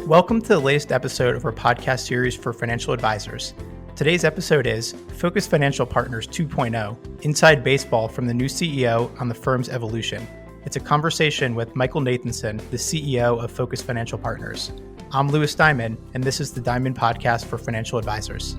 Welcome to the latest episode of our podcast series for financial advisors. Today's episode is Focus Financial Partners 2.0, Inside Baseball from the new CEO on the firm's evolution. It's a conversation with Michael Nathanson, the CEO of Focus Financial Partners. I'm Louis Diamond, and this is the Diamond Podcast for Financial Advisors.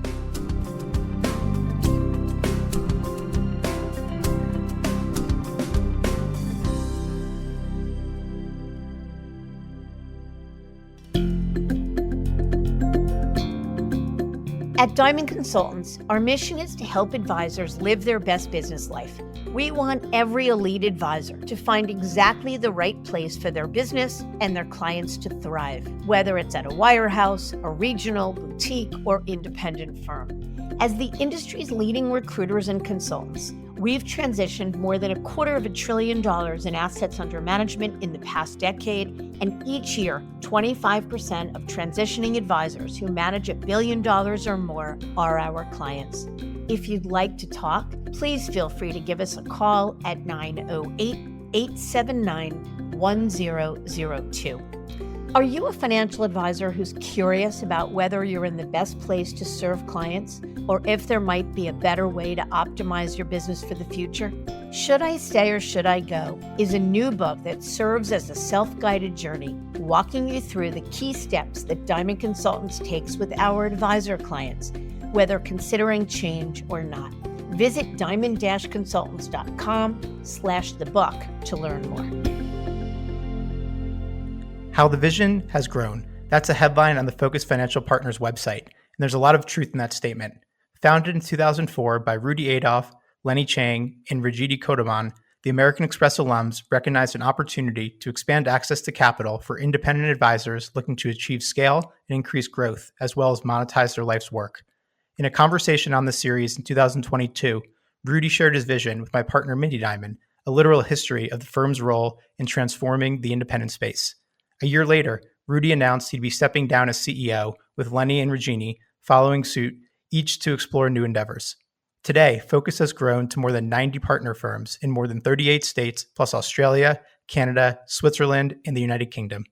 At Diamond Consultants, our mission is to help advisors live their best business life. We want every elite advisor to find exactly the right place for their business and their clients to thrive, whether it's at a wirehouse, a regional, boutique, or independent firm. As the industry's leading recruiters and consultants, we've transitioned more than $250 billion in assets under management in the past decade, and each year, 25% of transitioning advisors who manage $1 billion or more are our clients. If you'd like to talk, please feel free to give us a call at 908-879-1002. Are you a financial advisor who's curious about whether you're in the best place to serve clients, or if there might be a better way to optimize your business for the future? Should I Stay or Should I Go is a new book that serves as a self-guided journey, walking you through the key steps that Diamond Consultants takes with our advisor clients, whether considering change or not. Visit diamond-consultants.com/thebook to learn more. How the vision has grown. That's a headline on the Focus Financial Partners website, and there's a lot of truth in that statement. Founded in 2004 by Rudy Adolf, Lenny Chang, and Rajini Kodialam, the American Express alums recognized an opportunity to expand access to capital for independent advisors looking to achieve scale and increase growth, as well as monetize their life's work. In a conversation on the series in 2022, Rudy shared his vision with my partner Mindy Diamond, a literal history of the firm's role in transforming the independent space. A year later, Rudy announced he'd be stepping down as CEO, with Lenny and Rajini following suit, each to explore new endeavors. Today, Focus has grown to more than 90 partner firms in more than 38 states, plus Australia, Canada, Switzerland, and the United Kingdom.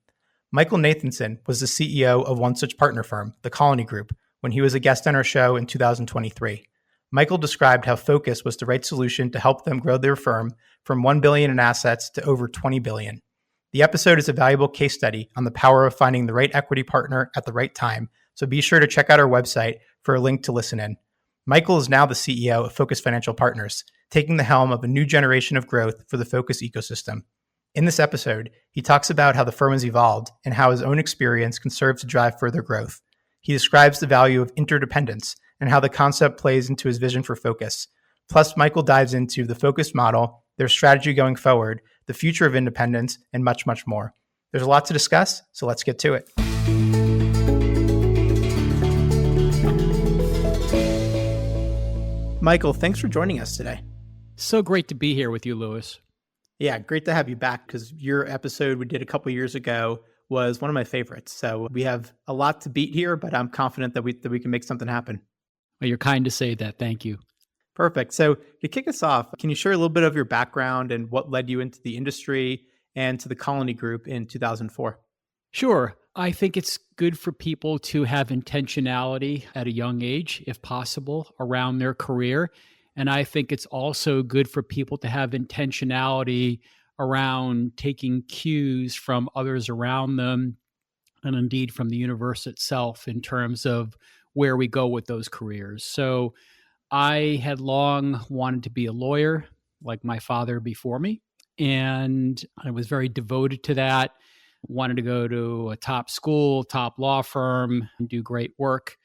Michael Nathanson was the CEO of one such partner firm, the Colony Group, when he was a guest on our show in 2023. Michael described how Focus was the right solution to help them grow their firm from $1 billion in assets to over $20 billion. The episode is a valuable case study on the power of finding the right equity partner at the right time, so be sure to check out our website for a link to listen in. Michael is now the CEO of Focus Financial Partners, taking the helm of a new generation of growth for the Focus ecosystem. In this episode, he talks about how the firm has evolved and how his own experience can serve to drive further growth. He describes the value of interdependence and how the concept plays into his vision for Focus. Plus, Michael dives into the Focus model, their strategy going forward, the future of independence, and much, much more. There's a lot to discuss, so let's get to it. Michael, thanks for joining us today. So great to be here with you, Louis. Yeah, great to have you back, because your episode we did a couple years ago was one of my favorites. So we have a lot to beat here, but I'm confident that we can make something happen. Well, you're kind to say that. Thank you. Perfect. So to kick us off, can you share a little bit of your background and what led you into the industry and to the Colony Group in 2004? Sure. I think it's good for people to have intentionality at a young age, if possible, around their career. And I think it's also good for people to have intentionality around taking cues from others around them and indeed from the universe itself in terms of where we go with those careers. So I had long wanted to be a lawyer, like my father before me, and I was very devoted to that. Wanted to go to a top school, top law firm, and do great work.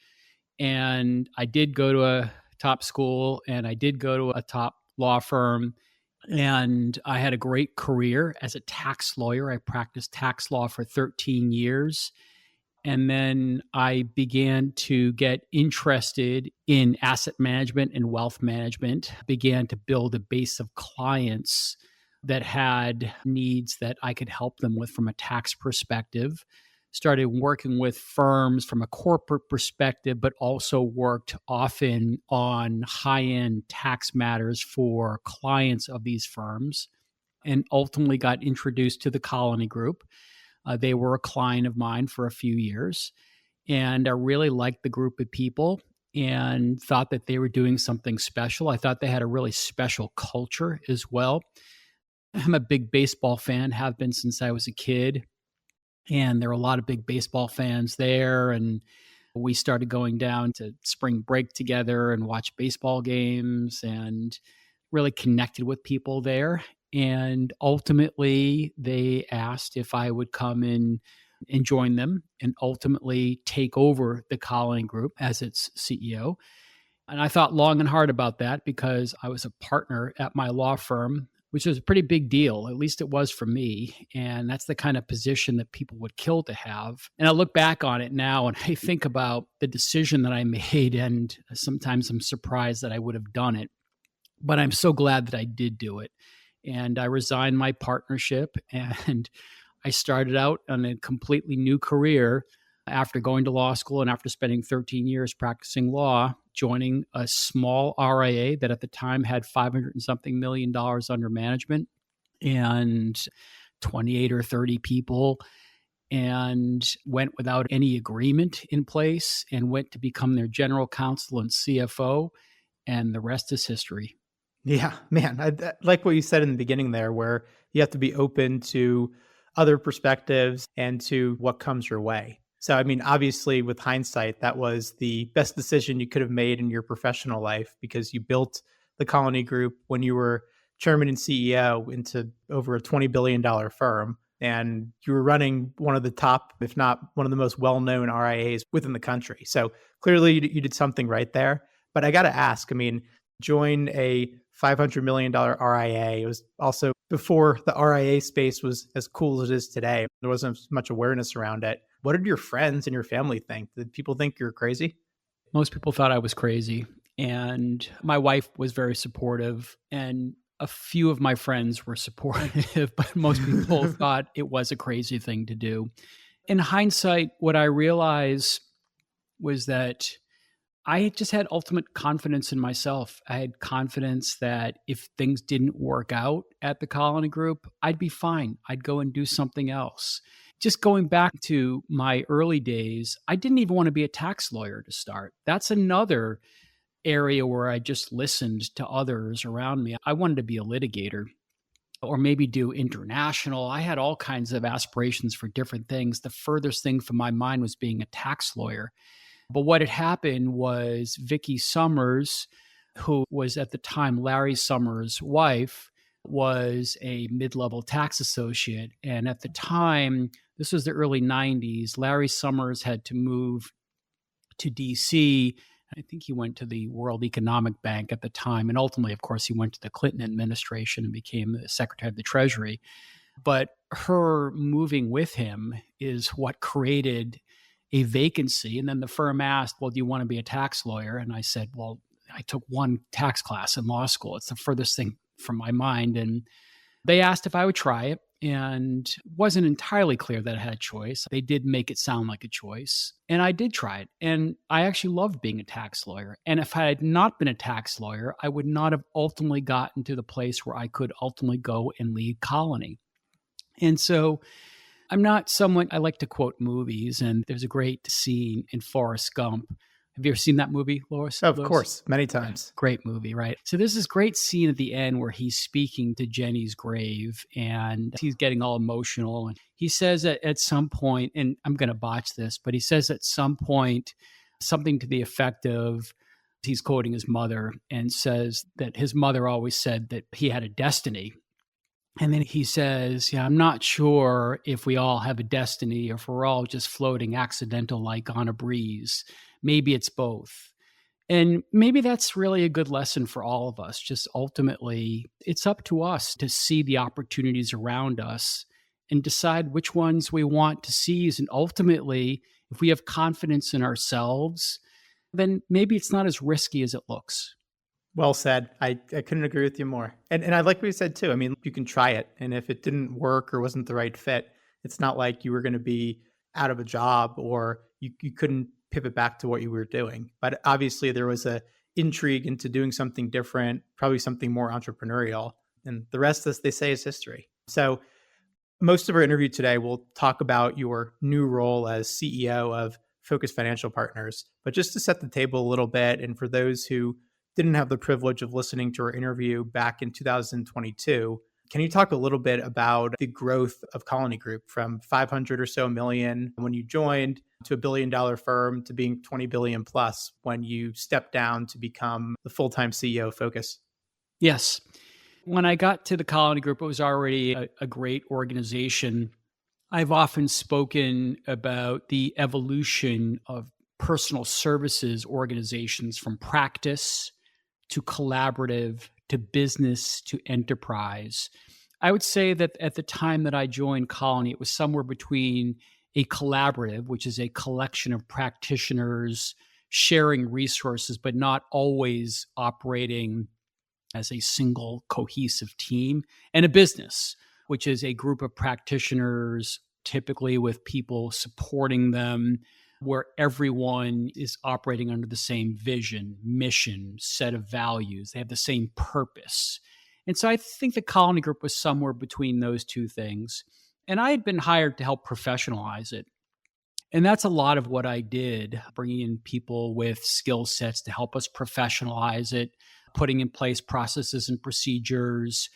And I did go to a top school, and I did go to a top law firm, and I had a great career as a tax lawyer. I practiced tax law for 13 years. And then I began to get interested in asset management and wealth management, began to build a base of clients that had needs that I could help them with from a tax perspective. Started working with firms from a corporate perspective, but also worked often on high-end tax matters for clients of these firms, and ultimately got introduced to the Colony Group. They were a client of mine for a few years, and I really liked the group of people and thought that they were doing something special. I thought they had a really special culture as well. I'm a big baseball fan, have been since I was a kid. And there were a lot of big baseball fans there. And we started going down to spring break together and watch baseball games and really connected with people there. And ultimately, they asked if I would come in and join them and ultimately take over the Colony Group as its CEO. And I thought long and hard about that because I was a partner at my law firm, which was a pretty big deal. At least it was for me. And that's the kind of position that people would kill to have. And I look back on it now and I think about the decision that I made. And sometimes I'm surprised that I would have done it. But I'm so glad that I did do it. And I resigned my partnership and I started out on a completely new career after going to law school and after spending 13 years practicing law, joining a small RIA that at the time had $500 and something million under management and 28 or 30 people, and went without any agreement in place and went to become their general counsel and CFO. And the rest is history. Yeah, man, I like what you said in the beginning there, where you have to be open to other perspectives and to what comes your way. So, I mean, obviously, with hindsight, that was the best decision you could have made in your professional life because you built the Colony Group when you were chairman and CEO into over a $20 billion firm. And you were running one of the top, if not one of the most well-known RIAs within the country. So clearly you did something right there. But I got to ask, I mean, join a $500 million RIA. It was also before the RIA space was as cool as it is today. There wasn't much awareness around it. What did your friends and your family think? Did people think you're crazy? Most people thought I was crazy. And my wife was very supportive. And a few of my friends were supportive, but most people thought it was a crazy thing to do. In hindsight, what I realized was that I just had ultimate confidence in myself. I had confidence that if things didn't work out at the Colony Group, I'd be fine. I'd go and do something else. Just going back to my early days, I didn't even want to be a tax lawyer to start. That's another area where I just listened to others around me. I wanted to be a litigator or maybe do international. I had all kinds of aspirations for different things. The furthest thing from my mind was being a tax lawyer. But what had happened was Vicky Summers, who was at the time Larry Summers' wife, was a mid-level tax associate. And at the time, this was the early 90s, Larry Summers had to move to DC. I think he went to the World Economic Bank at the time. And ultimately, of course, he went to the Clinton administration and became the Secretary of the Treasury. But her moving with him is what created a vacancy. And then the firm asked, well, do you want to be a tax lawyer? And I said, well, I took one tax class in law school. It's the furthest thing from my mind. And they asked if I would try it. And it wasn't entirely clear that I had a choice. They did make it sound like a choice. And I did try it. And I actually loved being a tax lawyer. And if I had not been a tax lawyer, I would not have ultimately gotten to the place where I could ultimately go and lead Colony. And so I'm not someone, I like to quote movies, and there's a great scene in Forrest Gump. Have you ever seen that movie, Lois? Of course, many times. Yeah, great movie, right? So there's this great scene at the end where he's speaking to Jenny's grave and he's getting all emotional. And he says at some point, and I'm going to botch this, but he says at some point something to the effect of, he's quoting his mother and says that his mother always said that he had a destiny. And then he says, yeah, I'm not sure if we all have a destiny or if we're all just floating accidental like on a breeze. Maybe it's both. And maybe that's really a good lesson for all of us. Just ultimately, it's up to us to see the opportunities around us and decide which ones we want to seize. And ultimately, if we have confidence in ourselves, then maybe it's not as risky as it looks. Well said. I couldn't agree with you more. And I like what you said too. I mean, you can try it. And if it didn't work or wasn't the right fit, it's not like you were going to be out of a job or you couldn't pivot back to what you were doing. But obviously there was a intrigue into doing something different, probably something more entrepreneurial. And the rest, as they say, is history. So Most of our interview today will talk about your new role as CEO of Focus Financial Partners. But just to set the table a little bit, and for those who didn't have the privilege of listening to our interview back in 2022, can you talk a little bit about the growth of Colony Group from 500 or so million when you joined to $1 billion firm to being 20 billion plus when you stepped down to become the full-time CEO of Focus? Yes. When I got to the Colony Group, it was already a great organization. I've often spoken about the evolution of personal services organizations from practice to collaborative to business to enterprise. I would say that at the time that I joined Colony, it was somewhere between a collaborative, which is a collection of practitioners sharing resources, but not always operating as a single cohesive team, and a business, which is a group of practitioners, typically with people supporting them, where everyone is operating under the same vision, mission, set of values. They have the same purpose. And so I think the Colony Group was somewhere between those two things. And I had been hired to help professionalize it. And that's a lot of what I did, bringing in people with skill sets to help us professionalize it, putting in place processes and procedures,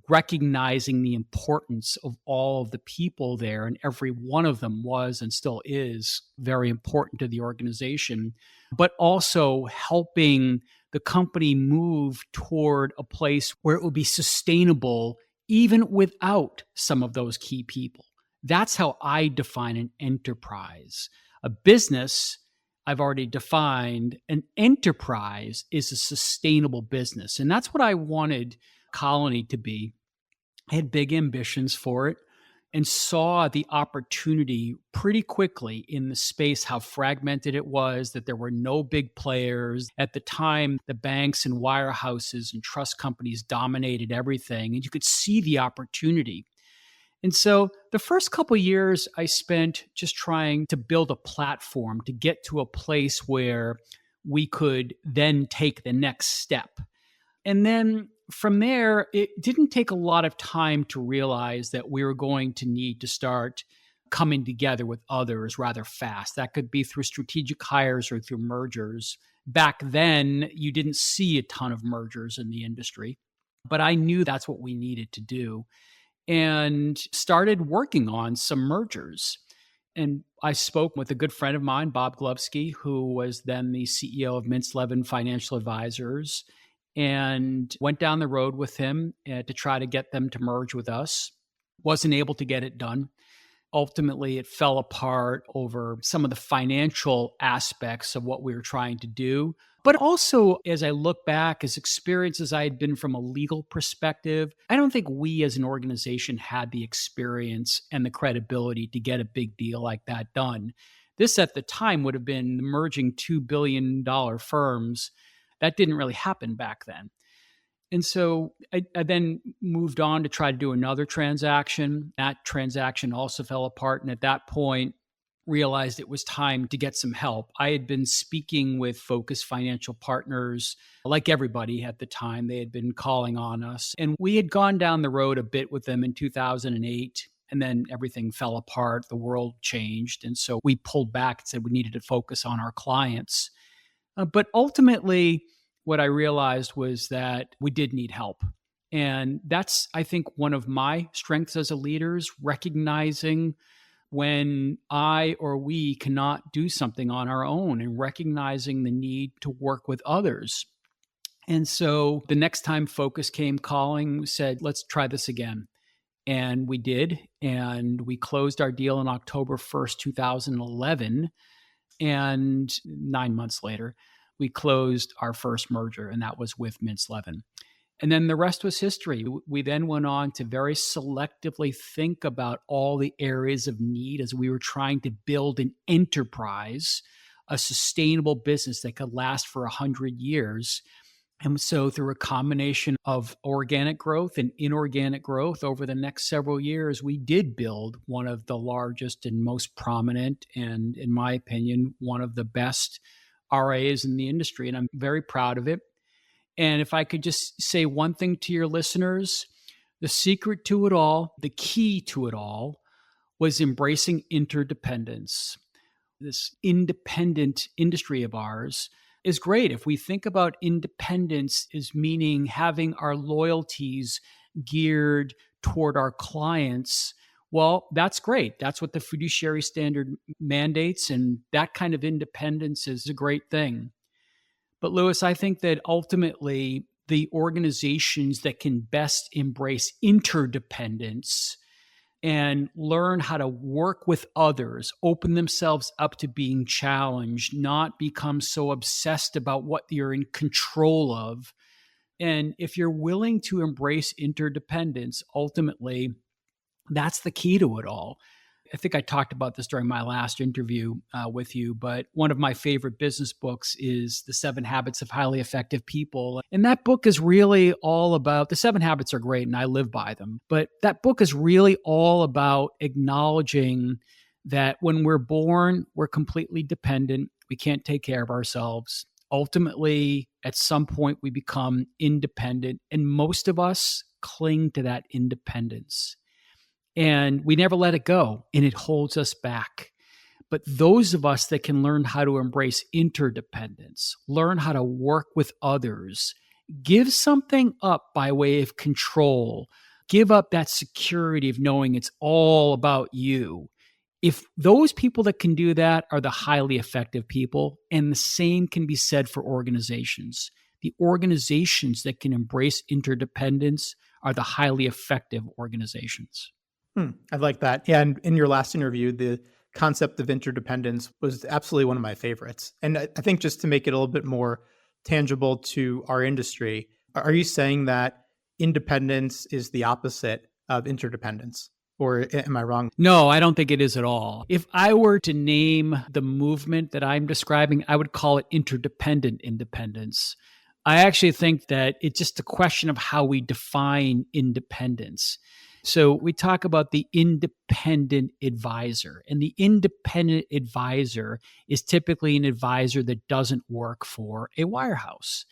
recognizing the importance of all of the people there. And every one of them was and still is very important to the organization, but also helping the company move toward a place where it would be sustainable even without some of those key people. That's how I define an enterprise. A business, I've already defined. An enterprise is a sustainable business. And that's what I wanted Colony to be. I had big ambitions for it and saw the opportunity pretty quickly in the space, how fragmented it was, that there were no big players. At the time, the banks and wirehouses and trust companies dominated everything, and you could see the opportunity. And so the first couple of years I spent just trying to build a platform to get to a place where we could then take the next step. And then from there, it didn't take a lot of time to realize that we were going to need to start coming together with others rather fast. That could be through strategic hires or through mergers. Back then, you didn't see a ton of mergers in the industry, but I knew that's what we needed to do and started working on some mergers. And I spoke with a good friend of mine, Bob Glovsky, who was then the CEO of Mintz Levin Financial Advisors, and went down the road with him to try to get them to merge with us. Wasn't able to get it done. Ultimately, it fell apart over some of the financial aspects of what we were trying to do. But also, as I look back, as experienced as I had been from a legal perspective, I don't think we as an organization had the experience and the credibility to get a big deal like that done. This at the time would have been merging $2 billion firms. That didn't really happen back then. And so I then moved on to try to do another transaction. That transaction also fell apart. And at that point, realized it was time to get some help. I had been speaking with Focus Financial Partners, like everybody at the time. They had been calling on us. And we had gone down the road a bit with them in 2008. And then everything fell apart. The world changed. And so we pulled back and said we needed to focus on our clients. But ultimately, what I realized was that we did need help. And that's, I think, one of my strengths as a leader, recognizing when I or we cannot do something on our own and recognizing the need to work with others. And so the next time Focus came calling, we said, let's try this again. And we did. And we closed our deal on October 1st, 2011. And 9 months later, we closed our first merger, and that was with Mintz Levin. And then the rest was history. We then went on to very selectively think about all the areas of need as we were trying to build an enterprise, a sustainable business that could last for 100 years. And so through a combination of organic growth and inorganic growth over the next several years, we did build one of the largest and most prominent, and in my opinion, one of the best RIAs in the industry. And I'm very proud of it. And if I could just say one thing to your listeners, The secret to it all, the key to it all, was embracing interdependence. This independent industry of ours is great. If we think about independence as meaning having our loyalties geared toward our clients, well, that's great. That's what the fiduciary standard mandates, and that kind of independence is a great thing. But Lewis, I think that ultimately the organizations that can best embrace interdependence and learn how to work with others, open themselves up to being challenged, not become so obsessed about what you're in control of. And if you're willing to embrace interdependence, ultimately, that's the key to it all. I think I talked about this during my last interview with you, but one of my favorite business books is The 7 Habits of Highly Effective People. And that book is really all about, the 7 habits are great and I live by them, but that book is really all about acknowledging that when we're born, we're completely dependent. We can't take care of ourselves. Ultimately, at some point, we become independent, and most of us cling to that independence. And we never let it go, and it holds us back. But those of us that can learn how to embrace interdependence, learn how to work with others, give something up by way of control, give up that security of knowing it's all about you. If those people that can do that are the highly effective people, and the same can be said for organizations. The organizations that can embrace interdependence are the highly effective organizations. I like that. Yeah, and in your last interview, the concept of interdependence was absolutely one of my favorites. And I think just to make it a little bit more tangible to our industry, are you saying that independence is the opposite of interdependence? Or am I wrong? No, I don't think it is at all. If I were to name the movement that I'm describing, I would call it interdependent independence. I actually think that it's just a question of how we define independence. So we talk about the independent advisor, and the independent advisor is typically an advisor that doesn't work for a wirehouse.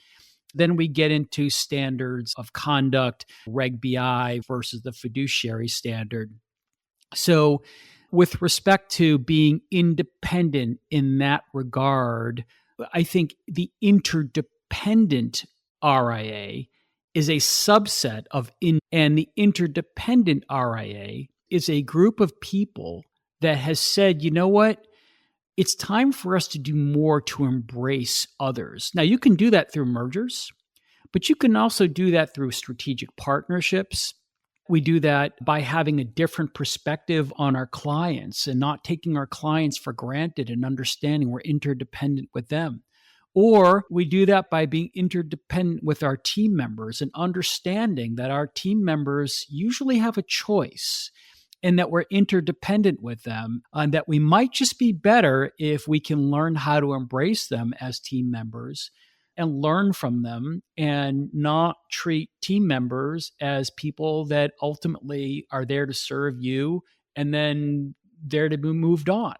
Then we get into standards of conduct, Reg BI versus the fiduciary standard. So with respect to being independent in that regard, I think the interdependent RIA is a subset of and the interdependent RIA is a group of people that has said, you know what? It's time for us to do more to embrace others. Now, you can do that through mergers, but you can also do that through strategic partnerships. We do that by having a different perspective on our clients and not taking our clients for granted and understanding we're interdependent with them. Or we do that by being interdependent with our team members and understanding that our team members usually have a choice and that we're interdependent with them, and that we might just be better if we can learn how to embrace them as team members and learn from them and not treat team members as people that ultimately are there to serve you and then there to be moved on.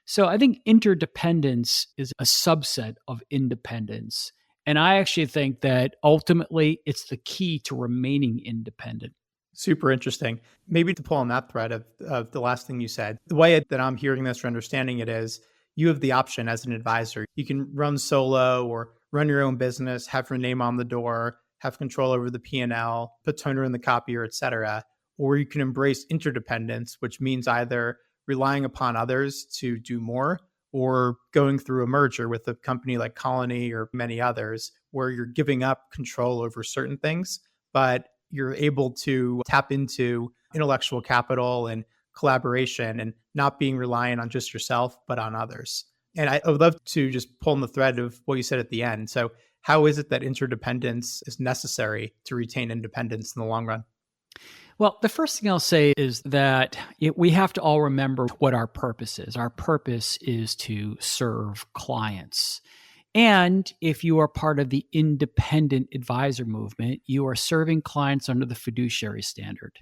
So I think interdependence is a subset of independence. And I actually think that ultimately it's the key to remaining independent. Super interesting. Maybe to pull on that thread of the last thing you said, the way that I'm hearing this or understanding it is you have the option as an advisor. You can run solo or run your own business, have your name on the door, have control over the P&L, put toner in the copier, et cetera. Or you can embrace interdependence, which means either relying upon others to do more or going through a merger with a company like Colony or many others where you're giving up control over certain things, but you're able to tap into intellectual capital and collaboration and not being reliant on just yourself, but on others. And I would love to just pull on the thread of what you said at the end. So how is it that interdependence is necessary to retain independence in the long run? Well, the first thing I'll say is that we have to all remember what our purpose is. Our purpose is to serve clients. And if you are part of the independent advisor movement, you are serving clients under the fiduciary standard.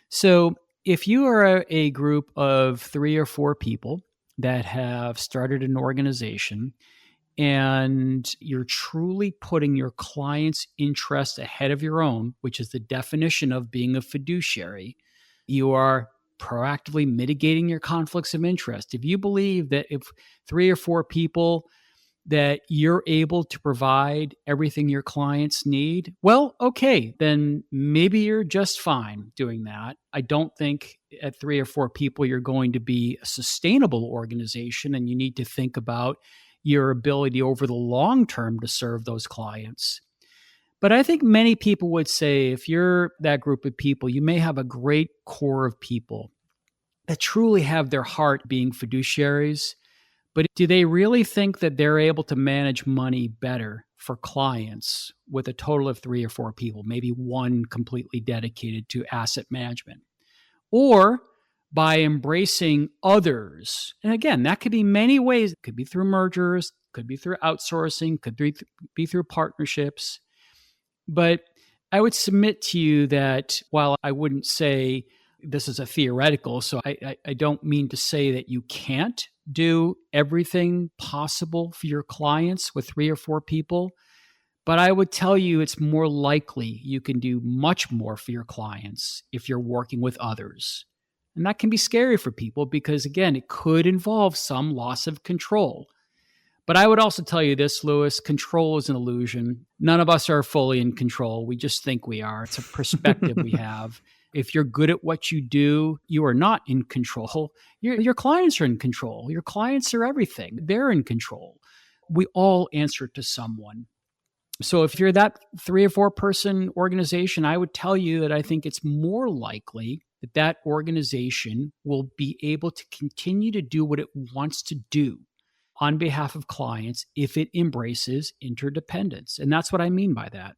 So if you are a group of 3 or 4 people that have started an organization and you're truly putting your client's interest ahead of your own, which is the definition of being a fiduciary, you are proactively mitigating your conflicts of interest. If you believe that if 3 or 4 people that you're able to provide everything your clients need, well, okay, then maybe you're just fine doing that. I don't think at 3 or 4 people you're going to be a sustainable organization, and you need to think about your ability over the long term to serve those clients. But I think many people would say if you're that group of people, you may have a great core of people that truly have their heart being fiduciaries. But do they really think that they're able to manage money better for clients with a total of 3 or 4 people, maybe one completely dedicated to asset management? Or by embracing others? And again, that could be many ways. It could be through mergers, could be through outsourcing, could be through partnerships. But I would submit to you that while I wouldn't say this is a theoretical, so I don't mean to say that you can't do everything possible for your clients with 3 or 4 people, but I would tell you it's more likely you can do much more for your clients if you're working with others. And that can be scary for people because, again, it could involve some loss of control. But I would also tell you this, Louis, control is an illusion. None of us are fully in control. We just think we are. It's a perspective we have. If you're good at what you do, you are not in control. Your clients are in control. Your clients are everything. They're in control. We all answer to someone. So if you're that 3 or 4 person organization, I would tell you that I think it's more likely that that organization will be able to continue to do what it wants to do on behalf of clients if it embraces interdependence. And that's what I mean by that.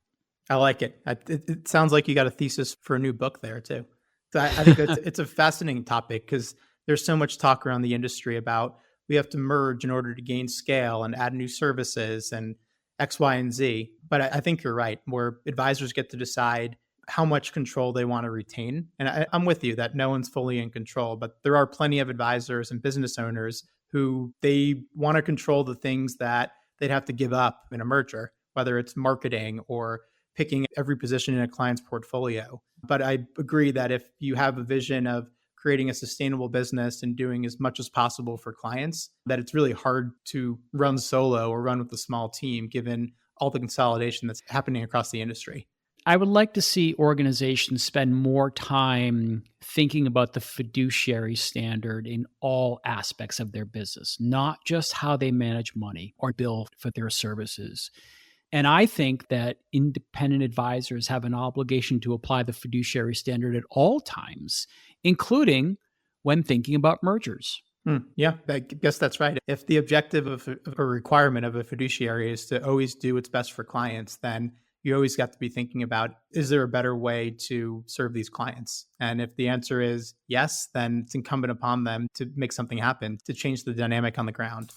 I like it. It sounds like you got a thesis for a new book there too. So I think it's a fascinating topic because there's so much talk around the industry about we have to merge in order to gain scale and add new services and X, Y, and Z. But I think you're right, where advisors get to decide how much control they want to retain. And I'm with you that no one's fully in control, but there are plenty of advisors and business owners who they want to control the things that they'd have to give up in a merger, whether it's marketing or picking every position in a client's portfolio. But I agree that if you have a vision of creating a sustainable business and doing as much as possible for clients, that it's really hard to run solo or run with a small team, given all the consolidation that's happening across the industry. I would like to see organizations spend more time thinking about the fiduciary standard in all aspects of their business, not just how they manage money or bill for their services. And I think that independent advisors have an obligation to apply the fiduciary standard at all times, including when thinking about mergers. Yeah, I guess that's right. If the objective of a requirement of a fiduciary is to always do what's best for clients, then you always got to be thinking about, is there a better way to serve these clients? And if the answer is yes, then it's incumbent upon them to make something happen, to change the dynamic on the ground.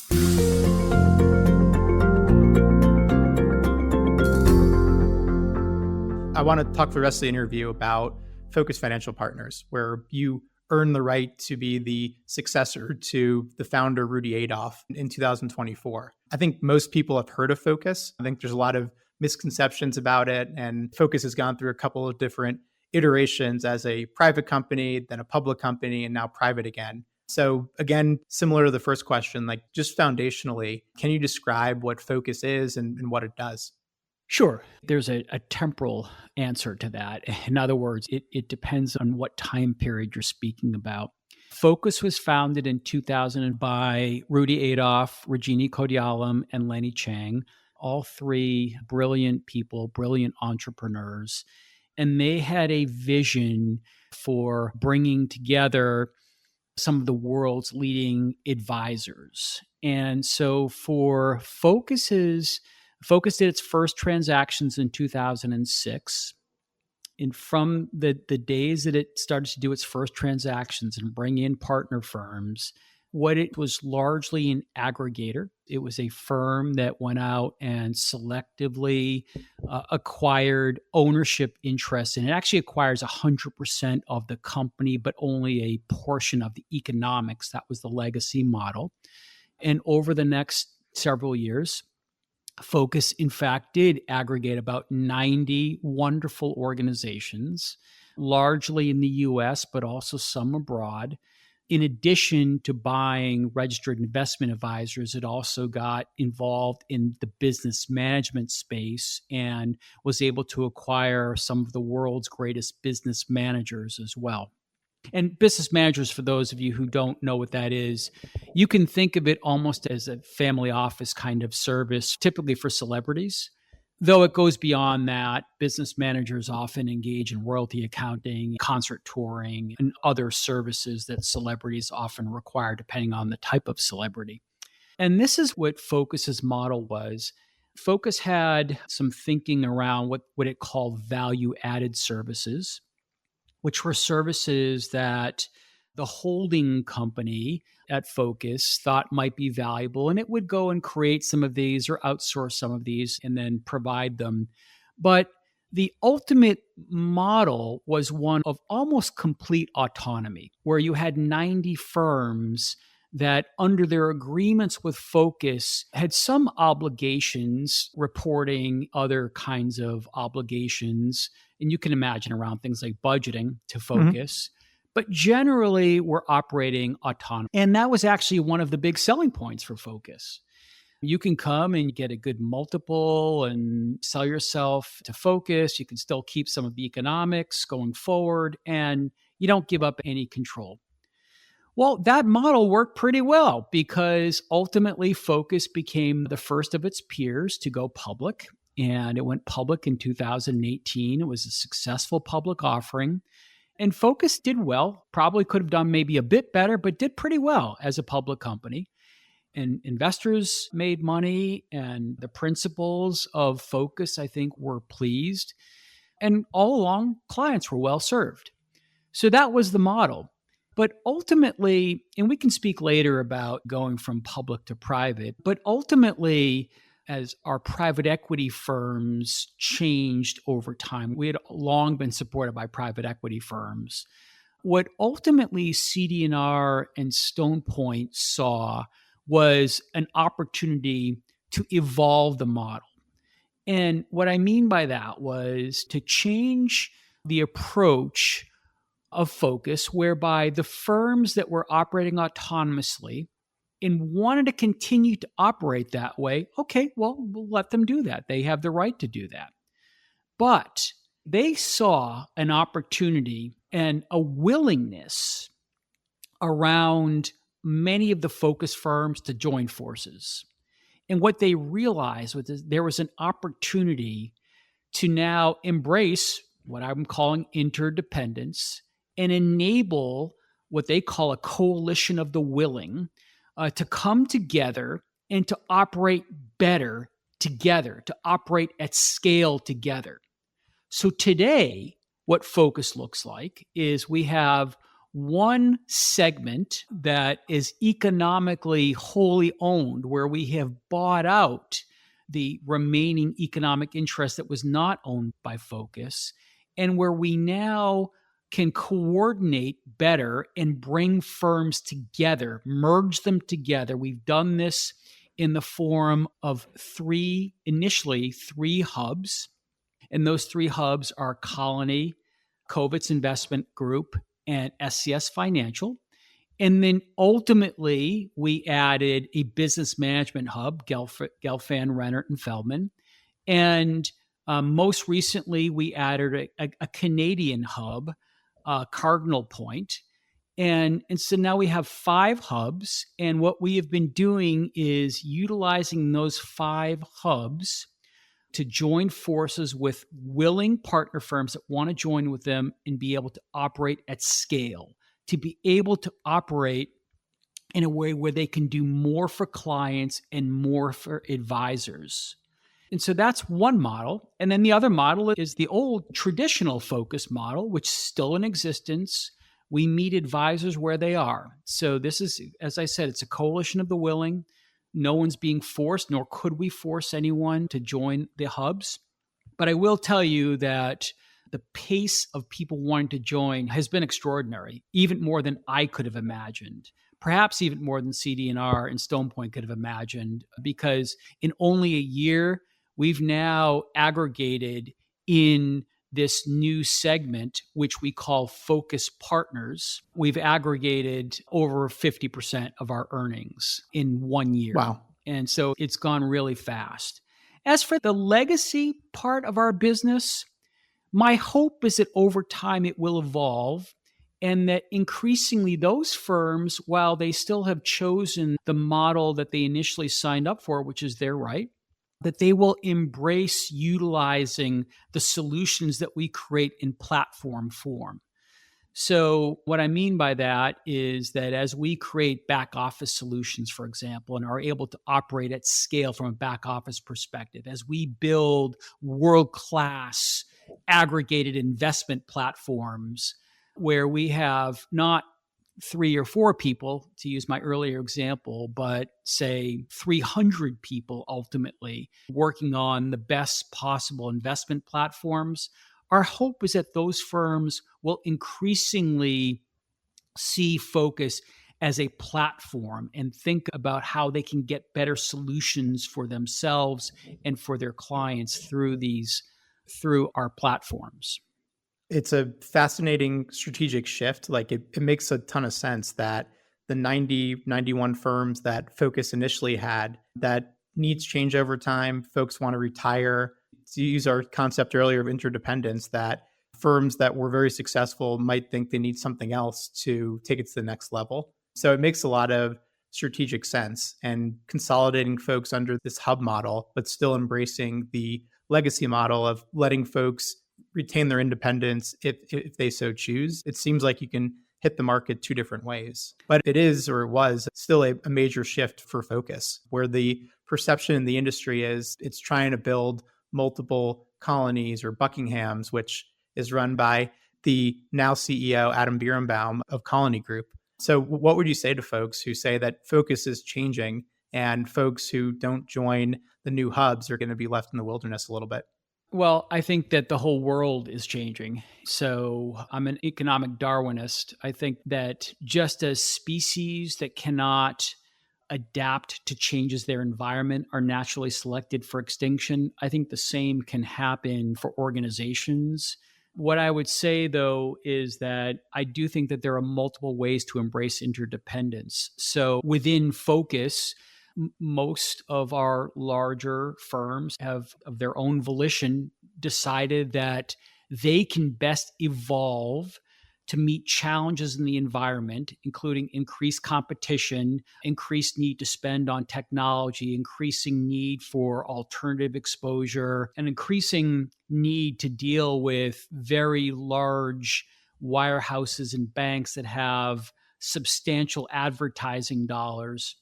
I want to talk for the rest of the interview about focused financial partners, where you earn the right to be the successor to the founder, Rudy Adolf, in 2024. I think most people have heard of Focus. I think there's a lot of misconceptions about it, and Focus has gone through a couple of different iterations as a private company, then a public company, and now private again. So again, similar to the first question, like just foundationally, can you describe what Focus is and what it does? Sure. There's a temporal answer to that. In other words, it depends on what time period you're speaking about. Focus was founded in 2000 by Rudy Adolf, Rajini Kodialam, and Lenny Chang, all 3 brilliant people, brilliant entrepreneurs. And they had a vision for bringing together some of the world's leading advisors. And so for Focus did its first transactions in 2006. And from the days that it started to do its first transactions and bring in partner firms, what it was largely an aggregator. It was a firm that went out and selectively acquired ownership interest. And it actually acquires 100% of the company, but only a portion of the economics. That was the legacy model. And over the next several years, Focus, in fact, did aggregate about 90 wonderful organizations, largely in the US, but also some abroad. In addition to buying registered investment advisors, it also got involved in the business management space and was able to acquire some of the world's greatest business managers as well. And business managers, for those of you who don't know what that is, you can think of it almost as a family office kind of service, typically for celebrities. Though it goes beyond that, business managers often engage in royalty accounting, concert touring, and other services that celebrities often require depending on the type of celebrity. And this is what Focus's model was. Focus had some thinking around what it called value-added services, which were services that the holding company at Focus thought might be valuable, and it would go and create some of these or outsource some of these and then provide them. But the ultimate model was one of almost complete autonomy, where you had 90 firms that under their agreements with Focus had some obligations, reporting other kinds of obligations. And you can imagine around things like budgeting to Focus, but generally we're operating autonomously. And that was actually one of the big selling points for Focus. You can come and get a good multiple and sell yourself to Focus. You can still keep some of the economics going forward, and you don't give up any control. Well, that model worked pretty well because ultimately Focus became the first of its peers to go public, and it went public in 2018. It was a successful public offering, and Focus did well. Probably could have done maybe a bit better, but did pretty well as a public company. And investors made money, and the principals of Focus, I think, were pleased. And all along, clients were well served. So that was the model. But ultimately, and we can speak later about going from public to private, but ultimately, as our private equity firms changed over time, we had long been supported by private equity firms. What ultimately CD&R and Stone Point saw was an opportunity to evolve the model. And what I mean by that was to change the approach of Focus, whereby the firms that were operating autonomously and wanted to continue to operate that way, okay, well, we'll let them do that. They have the right to do that. But they saw an opportunity and a willingness around many of the Focus firms to join forces. And what they realized was that there was an opportunity to now embrace what I'm calling interdependence and enable what they call a coalition of the willing to come together and to operate better together, to operate at scale together. So today, what Focus looks like is we have one segment that is economically wholly owned, where we have bought out the remaining economic interest that was not owned by Focus, and where we now can coordinate better and bring firms together, merge them together. We've done this in the form of initially three hubs. And those three hubs are Colony, Kovitz Investment Group, and SCS Financial. And then ultimately, we added a business management hub, Gelfand, Rennert, and Feldman. And most recently, we added a Canadian hub, Cardinal Point. And so now we have 5 hubs. And what we have been doing is utilizing those 5 hubs to join forces with willing partner firms that want to join with them and be able to operate at scale, to be able to operate in a way where they can do more for clients and more for advisors. And so that's one model. And then the other model is the old traditional Focus model, which is still in existence. We meet advisors where they are. So this is, as I said, it's a coalition of the willing. No one's being forced, nor could we force anyone to join the hubs. But I will tell you that the pace of people wanting to join has been extraordinary, even more than I could have imagined. perhaps even more than CD&R and Stone Point could have imagined, because in only a year, we've now aggregated in this new segment, which we call Focus Partners. We've aggregated over 50% of our earnings in 1 year. Wow. And so it's gone really fast. As for the legacy part of our business, my hope is that over time it will evolve, and that increasingly those firms, while they still have chosen the model that they initially signed up for, which is their right, that they will embrace utilizing the solutions that we create in platform form. So what I mean by that is that as we create back office solutions, for example, and are able to operate at scale from a back office perspective, as we build world-class aggregated investment platforms where we have not 3 or 4 people, to use my earlier example, but say 300 people ultimately working on the best possible investment platforms, our hope is that those firms will increasingly see Focus as a platform and think about how they can get better solutions for themselves and for their clients through our platforms. It's a fascinating strategic shift. Like it makes a ton of sense that the 90, 91 firms that Focus initially had, that needs change over time. Folks want to retire. To use our concept earlier of interdependence, that firms that were very successful might think they need something else to take it to the next level. So it makes a lot of strategic sense, and consolidating folks under this hub model, but still embracing the legacy model of letting folks retain their independence if they so choose. It seems like you can hit the market 2 different ways. But it is, or it was, still a major shift for Focus, where the perception in the industry is it's trying to build multiple colonies or Buckinghams, which is run by the now CEO, Adam Birnbaum of Colony Group. So what would you say to folks who say that Focus is changing and folks who don't join the new hubs are going to be left in the wilderness a little bit? Well, I think that the whole world is changing. So I'm an economic Darwinist. I think that just as species that cannot adapt to changes their environment are naturally selected for extinction, I think the same can happen for organizations. What I would say, though, is that I do think that there are multiple ways to embrace interdependence. So within Focus, most of our larger firms have, of their own volition, decided that they can best evolve to meet challenges in the environment, including increased competition, increased need to spend on technology, increasing need for alternative exposure, and increasing need to deal with very large wirehouses and banks that have substantial advertising dollars.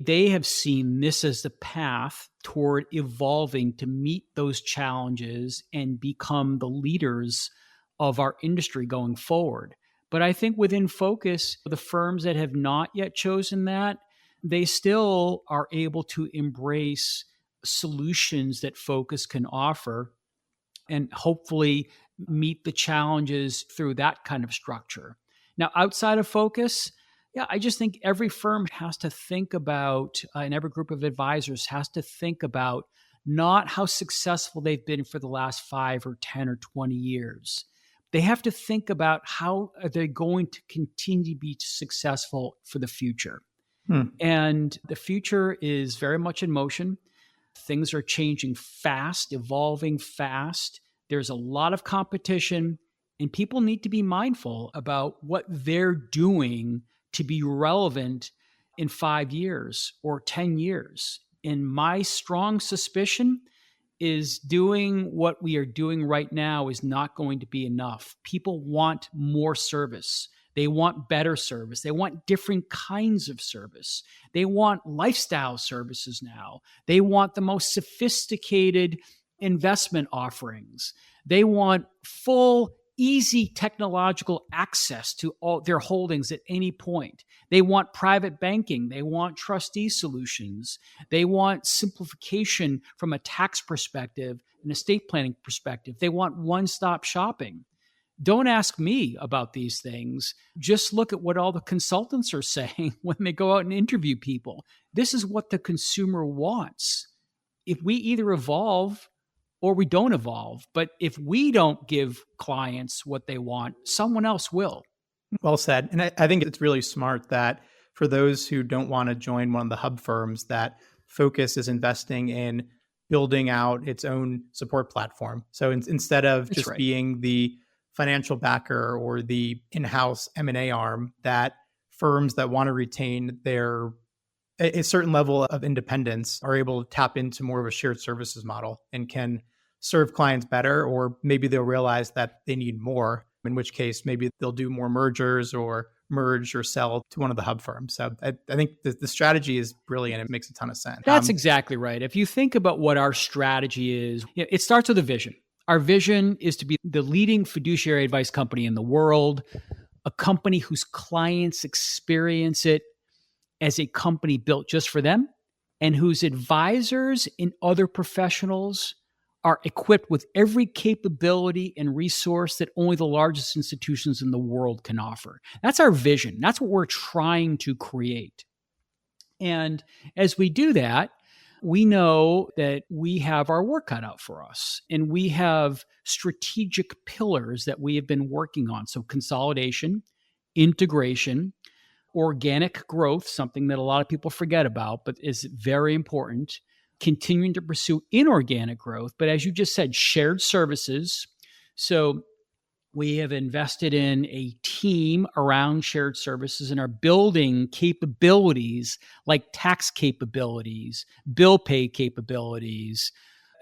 They have seen this as the path toward evolving to meet those challenges and become the leaders of our industry going forward. But I think within Focus, the firms that have not yet chosen that, they still are able to embrace solutions that Focus can offer and hopefully meet the challenges through that kind of structure. Now, outside of Focus, I just think every firm has to think about, and every group of advisors has to think about not how successful they've been for the last 5 or 10 or 20 years. They have to think about how are they going to continue to be successful for the future. And the future is very much in motion. Things are changing fast, evolving fast. There's a lot of competition, and people need to be mindful about what they're doing to be relevant in 5 years or 10 years. And my strong suspicion is doing what we are doing right now is not going to be enough. People want more service. They want better service. They want different kinds of service. They want lifestyle services now. They want the most sophisticated investment offerings. They want full, easy technological access to all their holdings at any point. They want private banking. They want trustee solutions. They want simplification from a tax perspective and estate planning perspective. They want one-stop shopping. Don't ask me about these things. Just look at what all the consultants are saying when they go out and interview people. This is what the consumer wants. If we either evolve or we don't evolve, but if we don't give clients what they want, someone else will. Well said. And I think it's really smart that for those who don't want to join one of the hub firms, that Focus is investing in building out its own support platform. So instead of That's just right. being the financial backer or the in-house M&A arm, that firms that want to retain a certain level of independence are able to tap into more of a shared services model and can serve clients better, or maybe they'll realize that they need more, in which case maybe they'll do more mergers or merge or sell to one of the hub firms. So I think the strategy is brilliant. It makes a ton of sense. That's exactly right. If you think about what our strategy is, it starts with a vision. Our vision is to be the leading fiduciary advice company in the world, a company whose clients experience it as a company built just for them, and whose advisors and other professionals are equipped with every capability and resource that only the largest institutions in the world can offer. That's our vision. That's what we're trying to create. And as we do that, we know that we have our work cut out for us, and we have strategic pillars that we have been working on. So consolidation, integration, organic growth, something that a lot of people forget about, but is very important, continuing to pursue inorganic growth. But as you just said, shared services. So we have invested in a team around shared services and are building capabilities like tax capabilities, bill pay capabilities,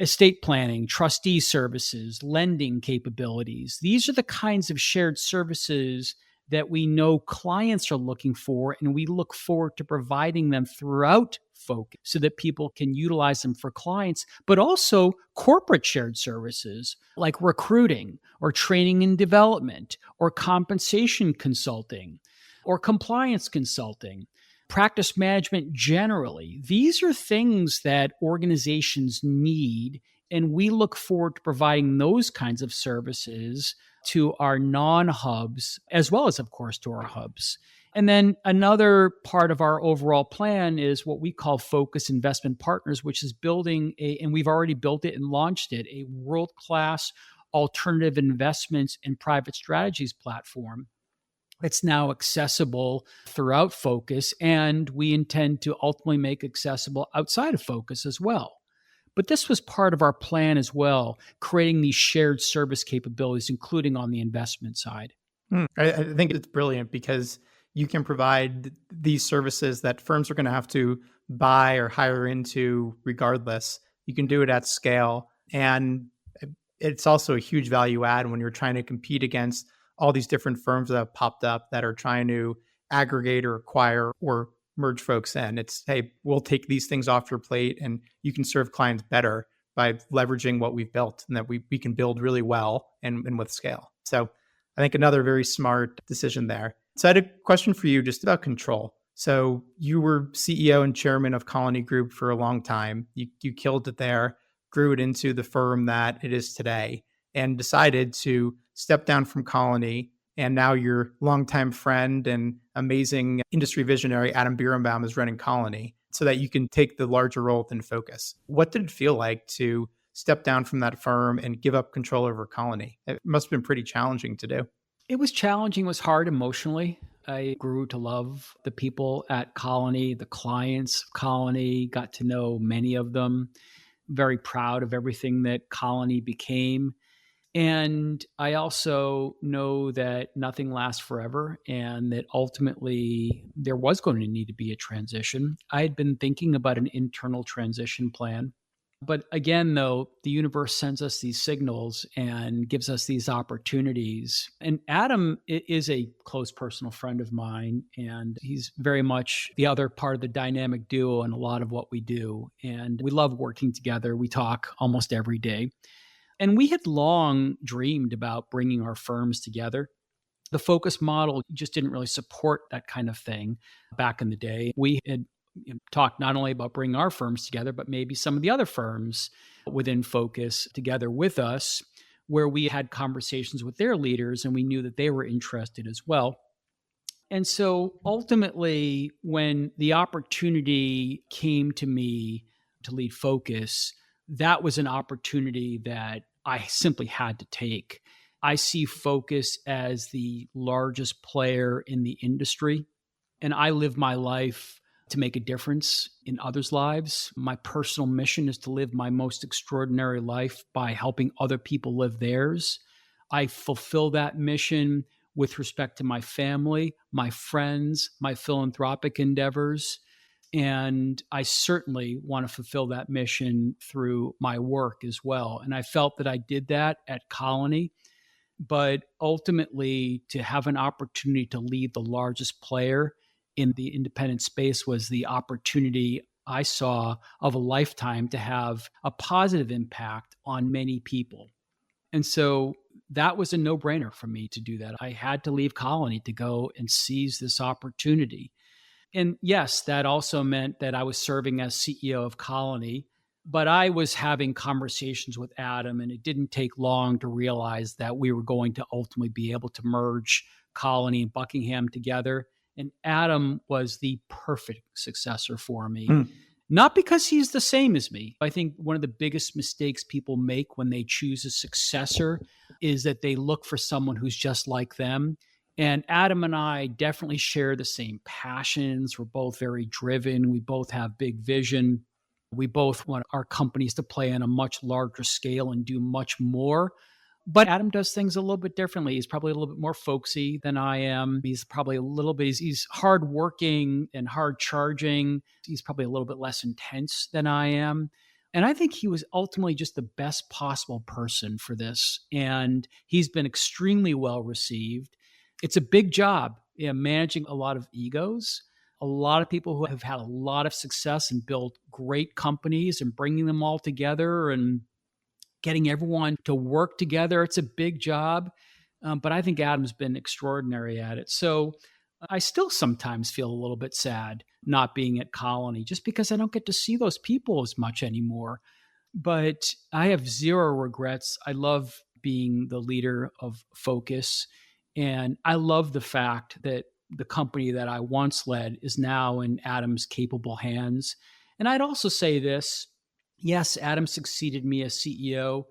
estate planning, trustee services, lending capabilities. These are the kinds of shared services that we know clients are looking for, and we look forward to providing them throughout Focus so that people can utilize them for clients, but also corporate shared services like recruiting or training and development or compensation consulting or compliance consulting, practice management generally. These are things that organizations need, and we look forward to providing those kinds of services to our non-hubs, as well as, of course, to our hubs. And then another part of our overall plan is what we call Focus Investment Partners, which is building and we've already built it and launched it, a world-class alternative investments and private strategies platform. It's now accessible throughout Focus, and we intend to ultimately make accessible outside of Focus as well. But this was part of our plan as well, creating these shared service capabilities, including on the investment side. I think it's brilliant because you can provide these services that firms are going to have to buy or hire into regardless. You can do it at scale. And it's also a huge value add when you're trying to compete against all these different firms that have popped up that are trying to aggregate or acquire or merge folks in. It's, hey, we'll take these things off your plate and you can serve clients better by leveraging what we've built and that we can build really well and with scale. So I think another very smart decision there. So I had a question for you just about control. So you were CEO and chairman of Colony Group for a long time. You killed it there, grew it into the firm that it is today, and decided to step down from Colony. And now your longtime friend and amazing industry visionary, Adam Birnbaum, is running Colony so that you can take the larger role within Focus. What did it feel like to step down from that firm and give up control over Colony? It must have been pretty challenging to do. It was challenging. It was hard emotionally. I grew to love the people at Colony, the clients of Colony, got to know many of them. Very proud of everything that Colony became. And I also know that nothing lasts forever and that ultimately there was going to need to be a transition. I had been thinking about an internal transition plan. But again, though, the universe sends us these signals and gives us these opportunities. And Adam is a close personal friend of mine, and he's very much the other part of the dynamic duo in a lot of what we do. And we love working together. We talk almost every day. And we had long dreamed about bringing our firms together. The Focus model just didn't really support that kind of thing back in the day. We had talked not only about bringing our firms together, but maybe some of the other firms within Focus together with us. where we had conversations with their leaders and we knew that they were interested as well. And so ultimately, when the opportunity came to me to lead Focus, that was an opportunity that I simply had to take. I see Focus as the largest player in the industry, and I live my life to make a difference in others' lives. My personal mission is to live my most extraordinary life by helping other people live theirs. I fulfill that mission with respect to my family, my friends, my philanthropic endeavors. And I certainly want to fulfill that mission through my work as well. And I felt that I did that at Colony. But ultimately, to have an opportunity to lead the largest player in the independent space was the opportunity I saw of a lifetime to have a positive impact on many people. And so that was a no-brainer for me to do that. I had to leave Colony to go and seize this opportunity. And yes, that also meant that I was serving as CEO of Colony, but I was having conversations with Adam, and it didn't take long to realize that we were going to ultimately be able to merge Colony and Buckingham together. And Adam was the perfect successor for me. Not because he's the same as me. I think one of the biggest mistakes people make when they choose a successor is that they look for someone who's just like them. And Adam and I definitely share the same passions. We're both very driven. We both have big vision. We both want our companies to play on a much larger scale and do much more. But Adam does things a little bit differently. He's probably a little bit more folksy than I am. He's probably a little bit, he's hardworking and hard charging. He's probably a little bit less intense than I am. And I think he was ultimately just the best possible person for this. And he's been extremely well received. It's a big job, managing a lot of egos, a lot of people who have had a lot of success and built great companies and bringing them all together and getting everyone to work together. It's a big job, but I think Adam's been extraordinary at it. So I still sometimes feel a little bit sad not being at Colony just because I don't get to see those people as much anymore. But I have zero regrets. I love being the leader of Focus, and I love the fact that the company that I once led is now in Adam's capable hands. And I'd also say this. Yes, Adam succeeded me as CEO,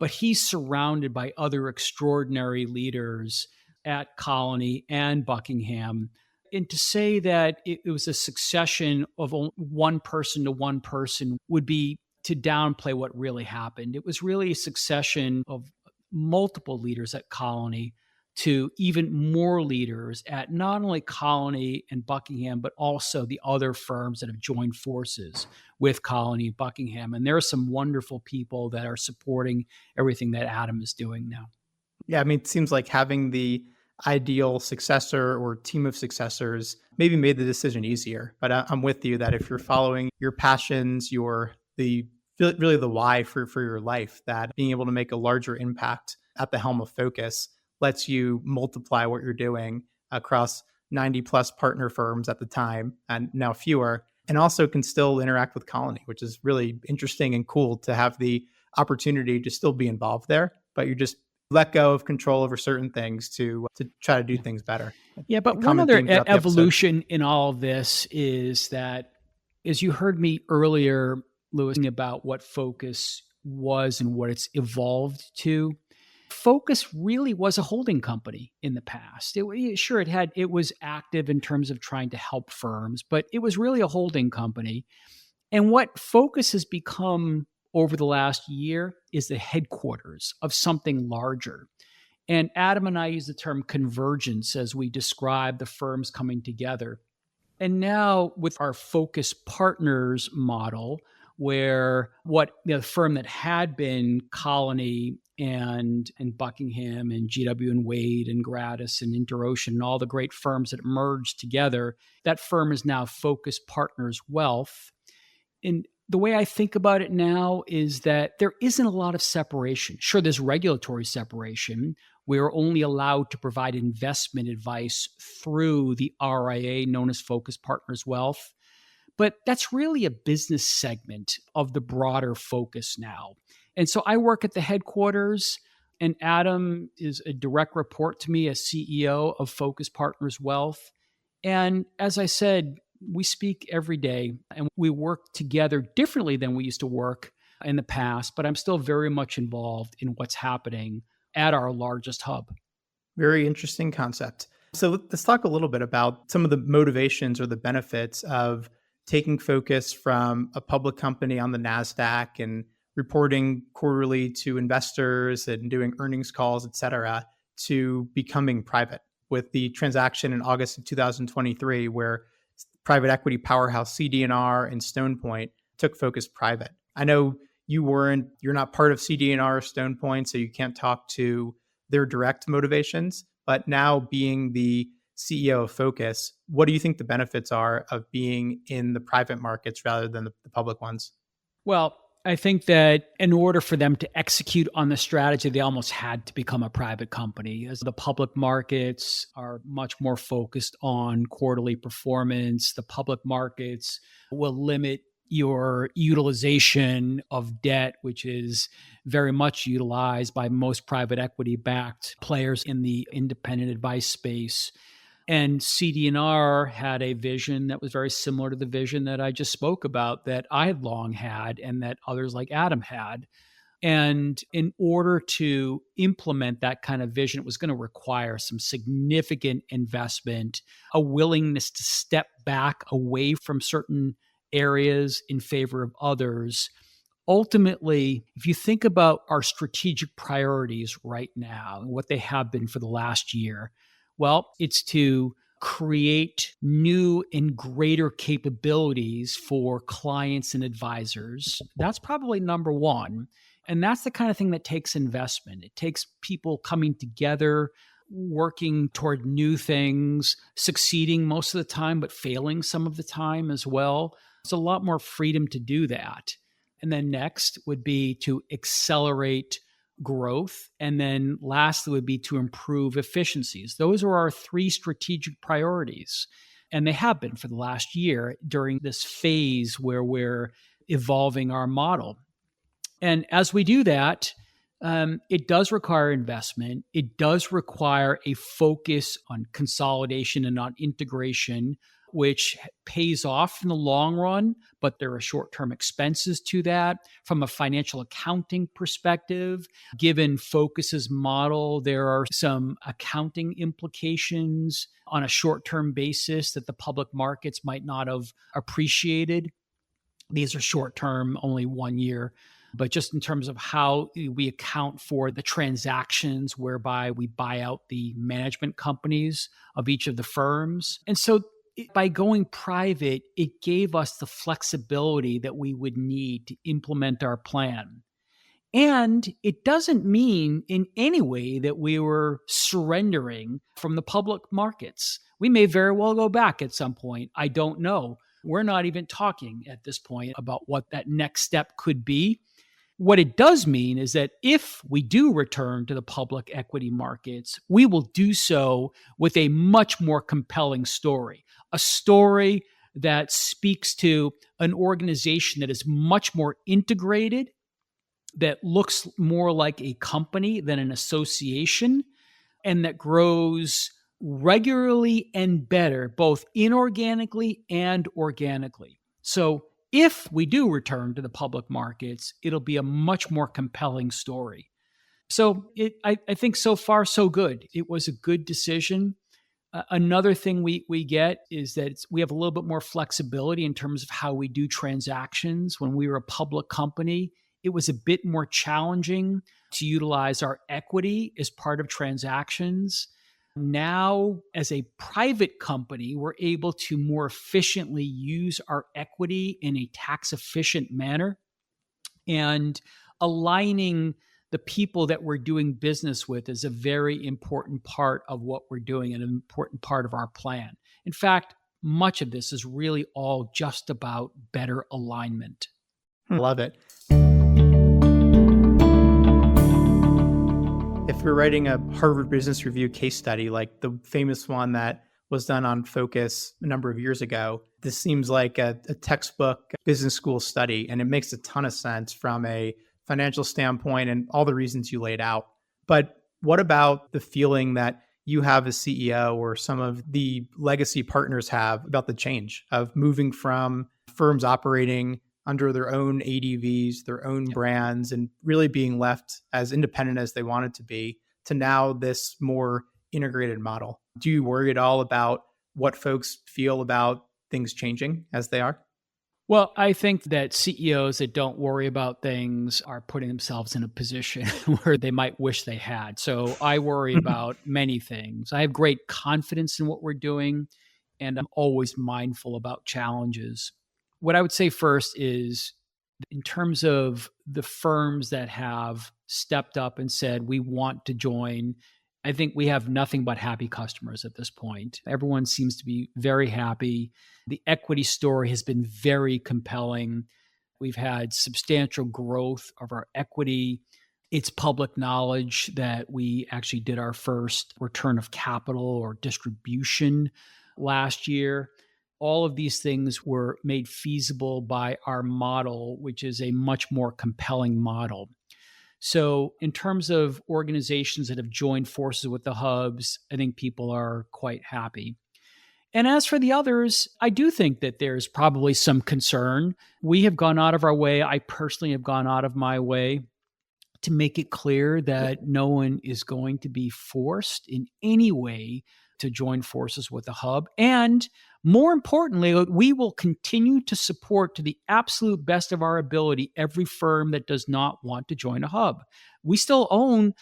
but he's surrounded by other extraordinary leaders at Colony and Buckingham. And to say that it was a succession of one person to one person would be to downplay what really happened. It was really a succession of multiple leaders at Colony to even more leaders at not only Colony and Buckingham, but also the other firms that have joined forces with Colony and Buckingham. And there are some wonderful people that are supporting everything that Adam is doing now. Yeah, I mean, it seems like having the ideal successor or team of successors maybe made the decision easier. But I'm with you that if you're following your passions, really the why for your life, that being able to make a larger impact at the helm of Focus lets you multiply what you're doing across 90 plus partner firms at the time and now fewer, and also can still interact with Colony, which is really interesting and cool to have the opportunity to still be involved there, but you just let go of control over certain things to try to do things better. Yeah, but one other evolution in all of this is that, as you heard me earlier, Lewis, about what Focus was and what it's evolved to, Focus really was a holding company in the past. It was active in terms of trying to help firms, but it was really a holding company. And what Focus has become over the last year is the headquarters of something larger. And Adam and I use the term convergence as we describe the firms coming together. And now with our Focus Partners model, where the firm that had been Colony and Buckingham and GW and Wade and Gratis and InterOcean and all the great firms that merged together, that firm is now Focus Partners Wealth. And the way I think about it now is that there isn't a lot of separation. Sure, there's regulatory separation. We're only allowed to provide investment advice through the RIA known as Focus Partners Wealth. But that's really a business segment of the broader Focus now. And so I work at the headquarters, And Adam is a direct report to me as CEO of Focus Partners Wealth. And as I said, we speak every day and we work together differently than we used to work in the past, but I'm still very much involved in what's happening at our largest hub. Very interesting concept. So let's talk a little bit about some of the motivations or the benefits of taking Focus from a public company on the NASDAQ and reporting quarterly to investors and doing earnings calls, et cetera, to becoming private with the transaction in August of 2023, where private equity powerhouse CD&R and Stone Point took Focus private. I know you're not part of CD&R or Stone Point, so you can't talk to their direct motivations, but now being the CEO of Focus, what do you think the benefits are of being in the private markets rather than the public ones? Well, I think that in order for them to execute on the strategy, they almost had to become a private company, as the public markets are much more focused on quarterly performance. The public markets will limit your utilization of debt, which is very much utilized by most private equity backed players in the independent advice space. And CD&R had a vision that was very similar to the vision that I just spoke about, that I had long had and that others like Adam had. And in order to implement that kind of vision, it was going to require some significant investment, a willingness to step back away from certain areas in favor of others. Ultimately, if you think about our strategic priorities right now and what they have been for the last year, well, it's to create new and greater capabilities for clients and advisors. That's probably number one. And that's the kind of thing that takes investment. It takes people coming together, working toward new things, succeeding most of the time, but failing some of the time as well. There's a lot more freedom to do that. And then next would be to accelerate growth. And then lastly would be to improve efficiencies. Those are our three strategic priorities. And they have been for the last year during this phase where we're evolving our model. And as we do that, it does require investment. It does require a focus on consolidation and on integration, which pays off in the long run, but there are short-term expenses to that. From a financial accounting perspective, given Focus's model, there are some accounting implications on a short-term basis that the public markets might not have appreciated. These are short-term, only 1 year. But just in terms of how we account for the transactions whereby we buy out the management companies of each of the firms. And so by going private, it gave us the flexibility that we would need to implement our plan. And it doesn't mean in any way that we were surrendering from the public markets. We may very well go back at some point. I don't know. We're not even talking at this point about what that next step could be. What it does mean is that if we do return to the public equity markets, we will do so with a much more compelling story, a story that speaks to an organization that is much more integrated, that looks more like a company than an association, and that grows regularly and better, both inorganically and organically. So if we do return to the public markets, it'll be a much more compelling story. So I think so far, so good. It was a good decision. Another thing we get is that we have a little bit more flexibility in terms of how we do transactions. When we were a public company, it was a bit more challenging to utilize our equity as part of transactions. Now, as a private company, we're able to more efficiently use our equity in a tax-efficient manner, and aligning the people that we're doing business with is a very important part of what we're doing and an important part of our plan. In fact, much of this is really all just about better alignment. Love it. If we're writing a Harvard Business Review case study, like the famous one that was done on Focus a number of years ago, this seems like a textbook business school study, and it makes a ton of sense from a financial standpoint and all the reasons you laid out. But what about the feeling that you have as CEO or some of the legacy partners have about the change of moving from firms operating under their own ADVs, their own brands, and really being left as independent as they wanted to be to now this more integrated model? Do you worry at all about what folks feel about things changing as they are? Well, I think that CEOs that don't worry about things are putting themselves in a position where they might wish they had. So I worry about many things. I have great confidence in what we're doing, and I'm always mindful about challenges. What I would say first is, in terms of the firms that have stepped up and said, we want to join, I think we have nothing but happy customers at this point. Everyone seems to be very happy. The equity story has been very compelling. We've had substantial growth of our equity. It's public knowledge that we actually did our first return of capital or distribution last year. All of these things were made feasible by our model, which is a much more compelling model. So in terms of organizations that have joined forces with the hubs, I think people are quite happy. And as for the others, I do think that there's probably some concern. We have gone out of our way. I personally have gone out of my way to make it clear that no one is going to be forced in any way to join forces with the hub. And more importantly, we will continue to support to the absolute best of our ability every firm that does not want to join a hub. We still own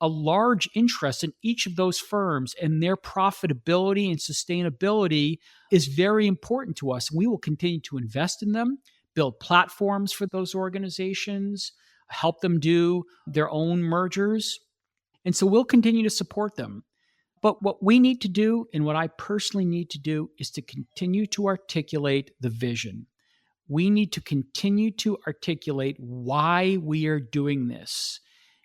a large interest in each of those firms, and their profitability and sustainability is very important to us. We will continue to invest in them, build platforms for those organizations, help them do their own mergers. And so we'll continue to support them. But what we need to do, and what I personally need to do, is to continue to articulate the vision. We need to continue to articulate why we are doing this.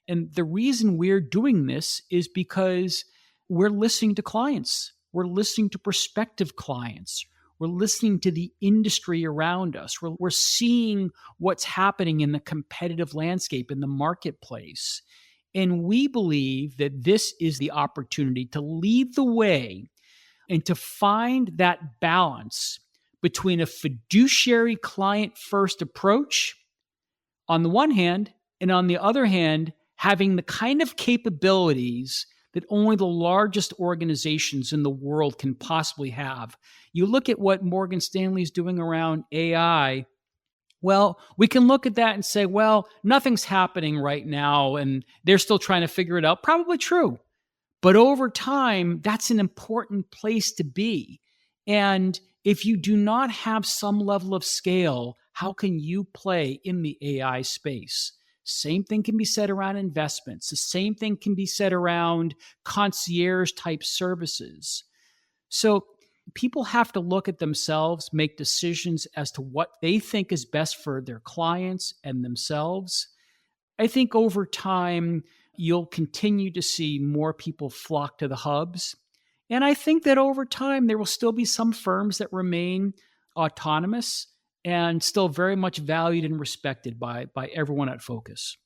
And the reason we're doing this is because we're listening to clients. We're listening to prospective clients. We're listening to the industry around us. We're seeing what's happening in the competitive landscape, in the marketplace. And we believe that this is the opportunity to lead the way and to find that balance between a fiduciary client-first approach on the one hand, and on the other hand, having the kind of capabilities that only the largest organizations in the world can possibly have. You look at what Morgan Stanley is doing around AI. Well, we can look at that and say, well, nothing's happening right now and they're still trying to figure it out. Probably true. But over time, that's an important place to be. And if you do not have some level of scale, how can you play in the AI space? Same thing can be said around investments. The same thing can be said around concierge type services. So people have to look at themselves, make decisions as to what they think is best for their clients and themselves. I think over time, you'll continue to see more people flock to the hubs. And I think that over time, there will still be some firms that remain autonomous and still very much valued and respected by everyone at Focus.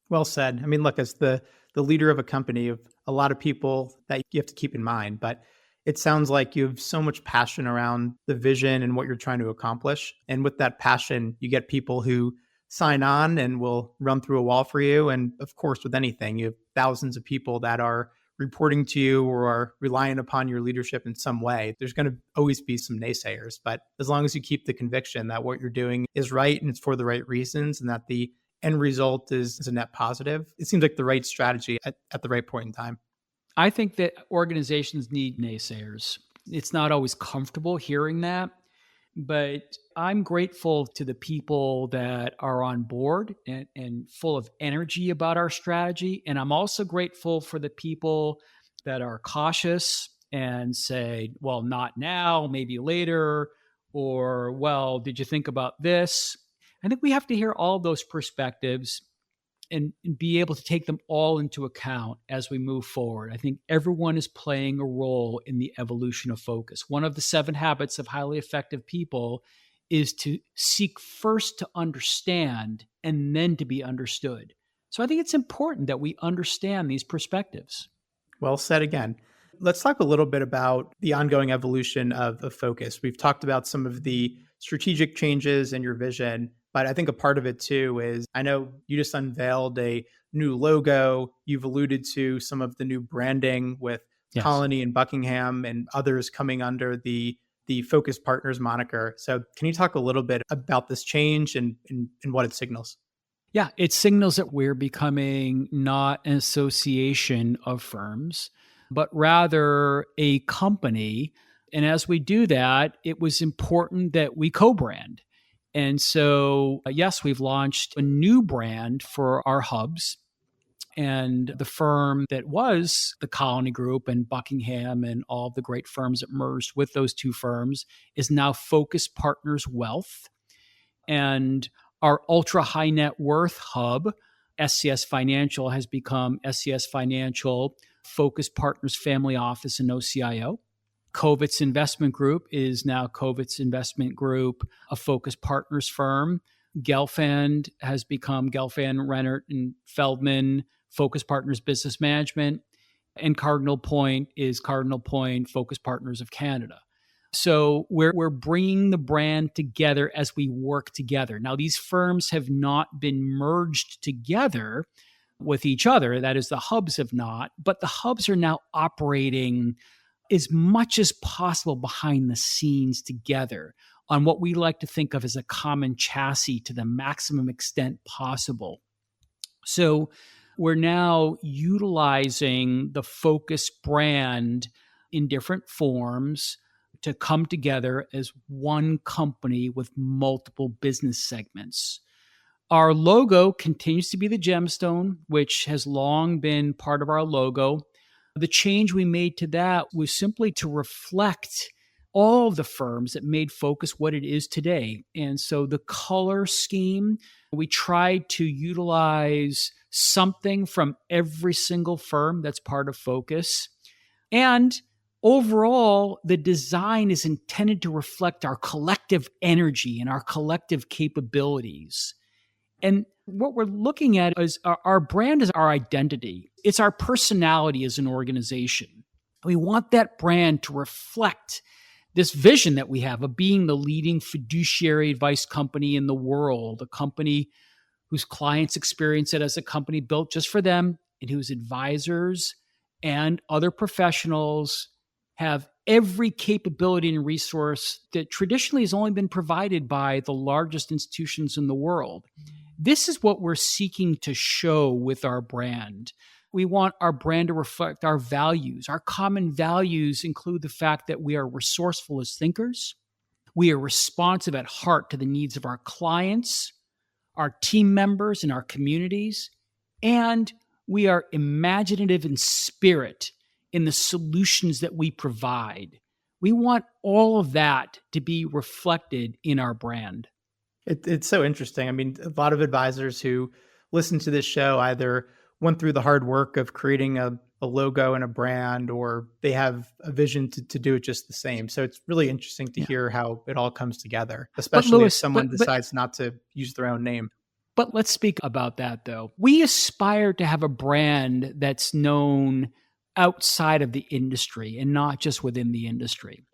Well said. I mean, look, as the leader of a company, of a lot of people that you have to keep in mind, but it sounds like you have so much passion around the vision and what you're trying to accomplish. And with that passion, you get people who sign on and will run through a wall for you. And of course, with anything, you have thousands of people that are reporting to you or are relying upon your leadership in some way. There's going to always be some naysayers, but as long as you keep the conviction that what you're doing is right and it's for the right reasons and that the end result is a net positive, it seems like the right strategy at the right point in time. I think that organizations need naysayers. It's not always comfortable hearing that, but I'm grateful to the people that are on board and full of energy about our strategy. And I'm also grateful for the people that are cautious and say, well, not now, maybe later, or, well, did you think about this? I think we have to hear all those perspectives and be able to take them all into account as we move forward. I think everyone is playing a role in the evolution of Focus. One of the 7 habits of highly effective people is to seek first to understand and then to be understood. So I think it's important that we understand these perspectives. Well said again. Let's talk a little bit about the ongoing evolution of focus. We've talked about some of the strategic changes in your vision, but I think a part of it too is I know you just unveiled a new logo. You've alluded to some of the new branding with Yes. Colony and Buckingham and others coming under the Focus Partners moniker. So can you talk a little bit about this change and what it signals? Yeah, it signals that we're becoming not an association of firms, but rather a company. And as we do that, it was important that we co brand. And so, yes, we've launched a new brand for our hubs. And the firm that was the Colony Group and Buckingham and all the great firms that merged with those two firms is now Focus Partners Wealth. And our ultra high net worth hub, SCS Financial, has become SCS Financial Focus Partners Family Office and OCIO. Kovitz Investment Group is now Kovitz Investment Group, a Focus Partners firm. Gelfand has become Gelfand, Rennert, and Feldman Focus Partners Business Management. And Cardinal Point is Cardinal Point Focus Partners of Canada. So we're bringing the brand together as we work together. Now, these firms have not been merged together with each other. That is, the hubs have not, but the hubs are now operating as much as possible behind the scenes together on what we like to think of as a common chassis to the maximum extent possible. So we're now utilizing the Focus brand in different forms to come together as one company with multiple business segments. Our logo continues to be the gemstone, which has long been part of our logo. The change we made to that was simply to reflect all of the firms that made Focus what it is today. And so the color scheme, we tried to utilize something from every single firm that's part of Focus. And overall, the design is intended to reflect our collective energy and our collective capabilities. And what we're looking at is our brand is our identity. It's our personality as an organization. We want that brand to reflect this vision that we have of being the leading fiduciary advice company in the world, a company whose clients experience it as a company built just for them and whose advisors and other professionals have every capability and resource that traditionally has only been provided by the largest institutions in the world. This is what we're seeking to show with our brand. We want our brand to reflect our values. Our common values include the fact that we are resourceful as thinkers. We are responsive at heart to the needs of our clients, our team members, and our communities. And we are imaginative in spirit in the solutions that we provide. We want all of that to be reflected in our brand. It's so interesting. I mean, a lot of advisors who listen to this show either went through the hard work of creating a logo and a brand, or they have a vision to do it just the same. So it's really interesting to hear how it all comes together, especially Louis, if someone decides not to use their own name. But let's speak about that, though. We aspire to have a brand that's known outside of the industry and not just within the industry.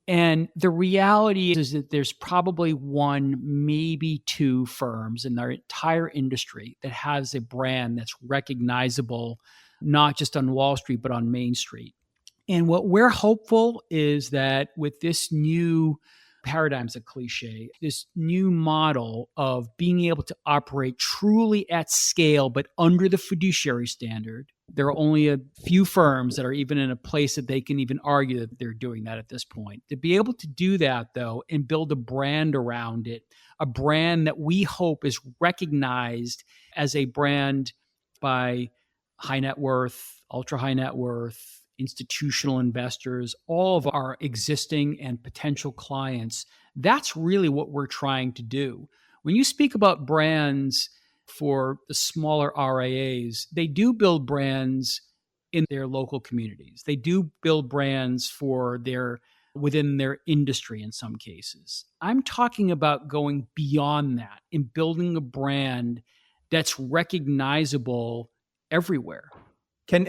And the reality is that there's probably one, maybe two firms in our entire industry that has a brand that's recognizable, not just on Wall Street, but on Main Street. And what we're hopeful is that with this new paradigm's a cliche, this new model of being able to operate truly at scale, but under the fiduciary standard. There are only a few firms that are even in a place that they can even argue that they're doing that at this point. To be able to do that, though, and build a brand around it, a brand that we hope is recognized as a brand by high net worth, ultra high net worth, institutional investors, all of our existing and potential clients. That's really what we're trying to do. When you speak about brands for the smaller RIAs, they do build brands in their local communities. They do build brands for within their industry in some cases. I'm talking about going beyond that and building a brand that's recognizable everywhere.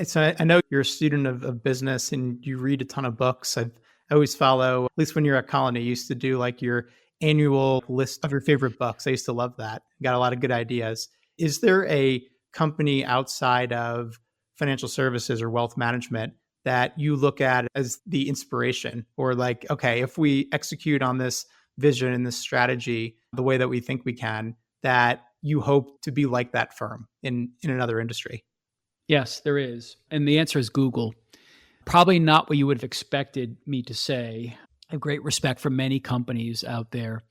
So I know you're a student of business and you read a ton of books. I always follow, at least when you're at Colony, you used to do like your annual list of your favorite books. I used to love that. Got a lot of good ideas. Is there a company outside of financial services or wealth management that you look at as the inspiration, or like, okay, if we execute on this vision and this strategy the way that we think we can, that you hope to be like that firm in another industry? Yes, there is. And the answer is Google. Probably not what you would have expected me to say. I have great respect for many companies out there,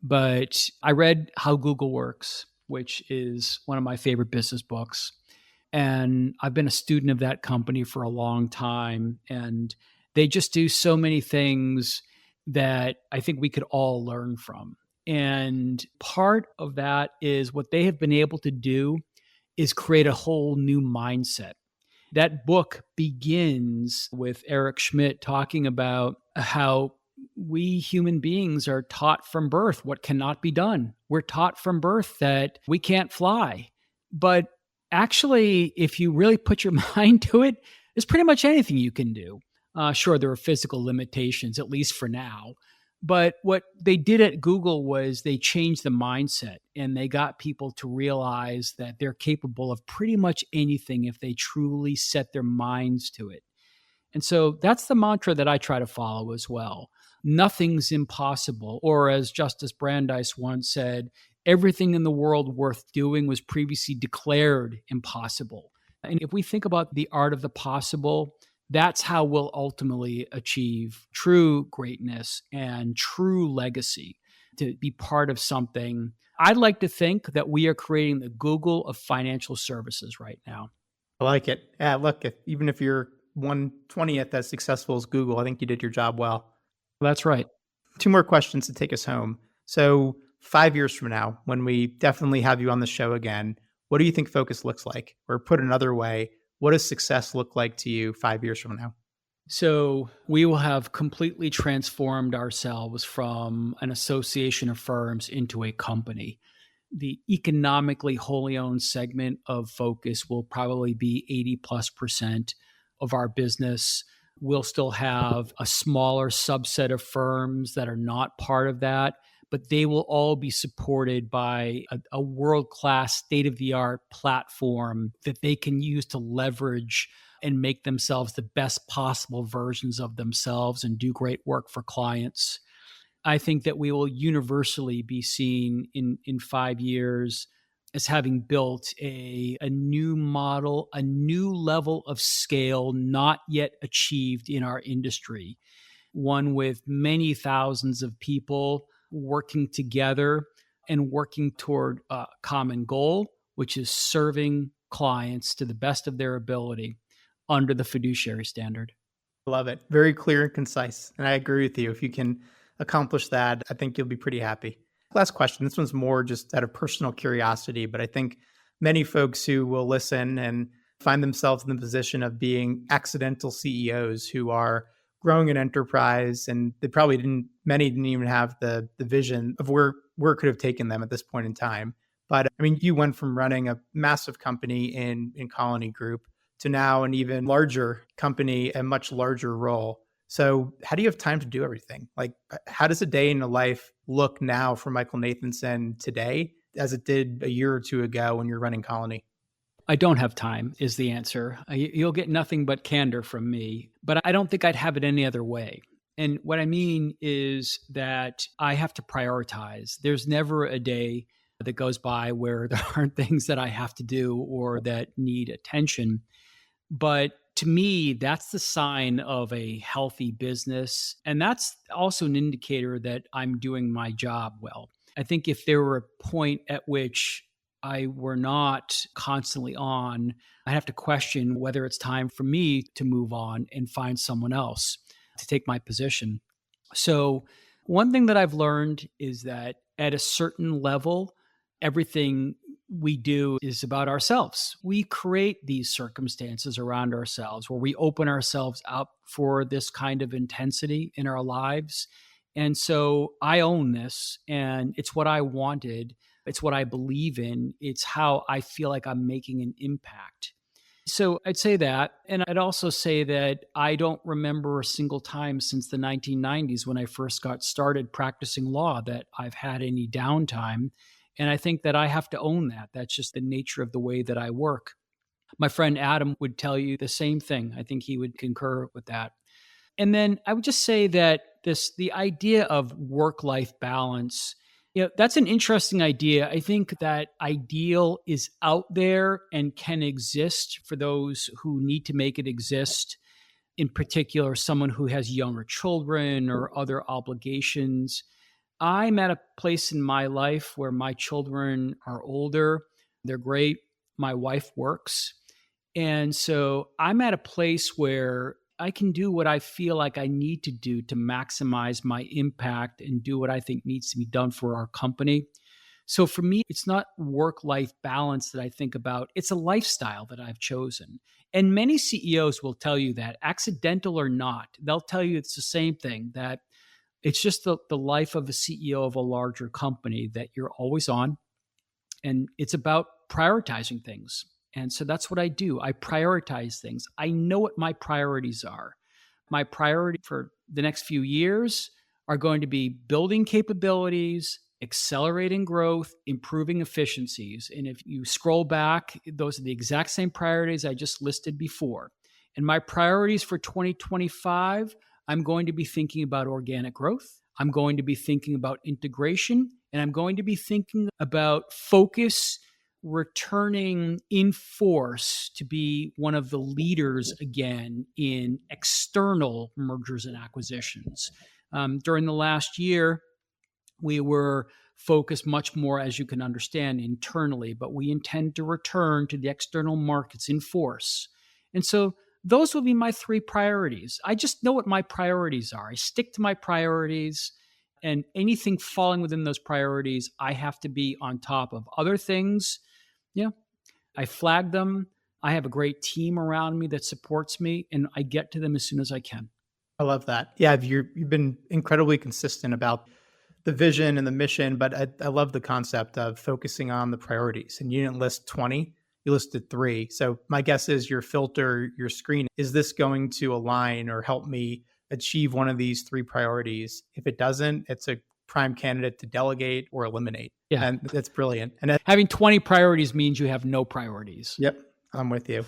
but I read How Google Works, which is one of my favorite business books. And I've been a student of that company for a long time. And they just do so many things that I think we could all learn from. And part of that is what they have been able to do is create a whole new mindset. That book begins with Eric Schmidt talking about how we human beings are taught from birth what cannot be done. We're taught from birth that we can't fly. But actually, if you really put your mind to it, there's pretty much anything you can do. Sure, there are physical limitations, at least for now. But what they did at Google was they changed the mindset and they got people to realize that they're capable of pretty much anything if they truly set their minds to it. And so that's the mantra that I try to follow as well. Nothing's impossible. Or as Justice Brandeis once said, everything in the world worth doing was previously declared impossible. And if we think about the art of the possible, that's how we'll ultimately achieve true greatness and true legacy, to be part of something. I'd like to think that we are creating the Google of financial services right now. I like it. Yeah, look, even if you're 1/20th as successful as Google, I think you did your job well. That's right. Two more questions to take us home. So 5 years from now, when we definitely have you on the show again, what do you think focus looks like? Or put another way, what does success look like to you 5 years from now? So we will have completely transformed ourselves from an association of firms into a company. The economically wholly owned segment of focus will probably be 80+% of our business. We'll still have a smaller subset of firms that are not part of that, but they will all be supported by a world-class, state-of-the-art platform that they can use to leverage and make themselves the best possible versions of themselves and do great work for clients. I think that we will universally be seen in 5 years as having built a new model, a new level of scale not yet achieved in our industry, one with many thousands of people working together and working toward a common goal, which is serving clients to the best of their ability under the fiduciary standard. Love it. Very clear and concise. And I agree with you. If you can accomplish that, I think you'll be pretty happy. Last question. This one's more just out of personal curiosity, but I think many folks who will listen and find themselves in the position of being accidental CEOs who are growing an enterprise, and many didn't even have the vision of where it could have taken them at this point in time. But I mean, you went from running a massive company in Colony Group to now an even larger company, a much larger role. So how do you have time to do everything? Like, how does a day in the life look now for Michael Nathanson today as it did a year or two ago when you're running Colony? I don't have time is the answer. You'll get nothing but candor from me, but I don't think I'd have it any other way. And what I mean is that I have to prioritize. There's never a day that goes by where there aren't things that I have to do or that need attention. But to me, that's the sign of a healthy business. And that's also an indicator that I'm doing my job well. I think if there were a point at which I were not constantly on, I have to question whether it's time for me to move on and find someone else to take my position. So one thing that I've learned is that at a certain level, everything we do is about ourselves. We create these circumstances around ourselves where we open ourselves up for this kind of intensity in our lives. And so I own this, and it's what I wanted. It's what I believe in. It's how I feel like I'm making an impact. So I'd say that. And I'd also say that I don't remember a single time since the 1990s when I first got started practicing law that I've had any downtime. And I think that I have to own that. That's just the nature of the way that I work. My friend Adam would tell you the same thing. I think he would concur with that. And then I would just say that the idea of work-life balance, that's an interesting idea. I think that ideal is out there and can exist for those who need to make it exist. In particular, someone who has younger children or other obligations. I'm at a place in my life where my children are older. They're great. My wife works. And so I'm at a place where I can do what I feel like I need to do to maximize my impact and do what I think needs to be done for our company. So for me, it's not work-life balance that I think about. It's a lifestyle that I've chosen. And many CEOs will tell you that, accidental or not. They'll tell you it's the same thing, that it's just the life of a CEO of a larger company that you're always on. And it's about prioritizing things. And so that's what I do. I prioritize things. I know what my priorities are. My priority for the next few years are going to be building capabilities, accelerating growth, improving efficiencies. And if you scroll back, those are the exact same priorities I just listed before. And my priorities for 2025, I'm going to be thinking about organic growth. I'm going to be thinking about integration, and I'm going to be thinking about focus, returning in force to be one of the leaders again in external mergers and acquisitions. During the last year, we were focused much more, as you can understand, internally, but we intend to return to the external markets in force. And so those will be my three priorities. I just know what my priorities are. I stick to my priorities, and anything falling within those priorities, I have to be on top of. Other things, I flag them. I have a great team around me that supports me, and I get to them as soon as I can. I love that. Yeah, you've been incredibly consistent about the vision and the mission, but I love the concept of focusing on the priorities. And you didn't list 20, you listed 3. So my guess is your filter, your screen, is this going to align or help me achieve one of these 3 priorities? If it doesn't, it's a prime candidate to delegate or eliminate. Yeah. And that's brilliant. And having 20 priorities means you have no priorities. Yep, I'm with you.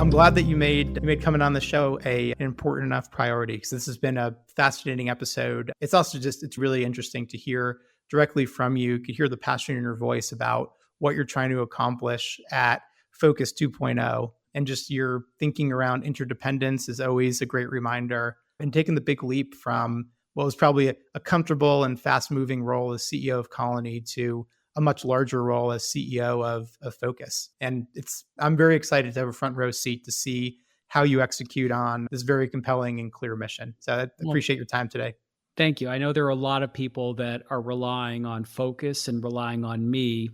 I'm glad that you made coming on the show an important enough priority, because this has been a fascinating episode. It's also it's really interesting to hear directly from you. You could hear the passion in your voice about what you're trying to accomplish at Focus 2.0. And just your thinking around interdependence is always a great reminder. And taking the big leap from what was probably a comfortable and fast-moving role as CEO of Colony to a much larger role as CEO of Focus. And I'm very excited to have a front row seat to see how you execute on this very compelling and clear mission. So I appreciate your time today. Thank you. I know there are a lot of people that are relying on Focus and relying on me,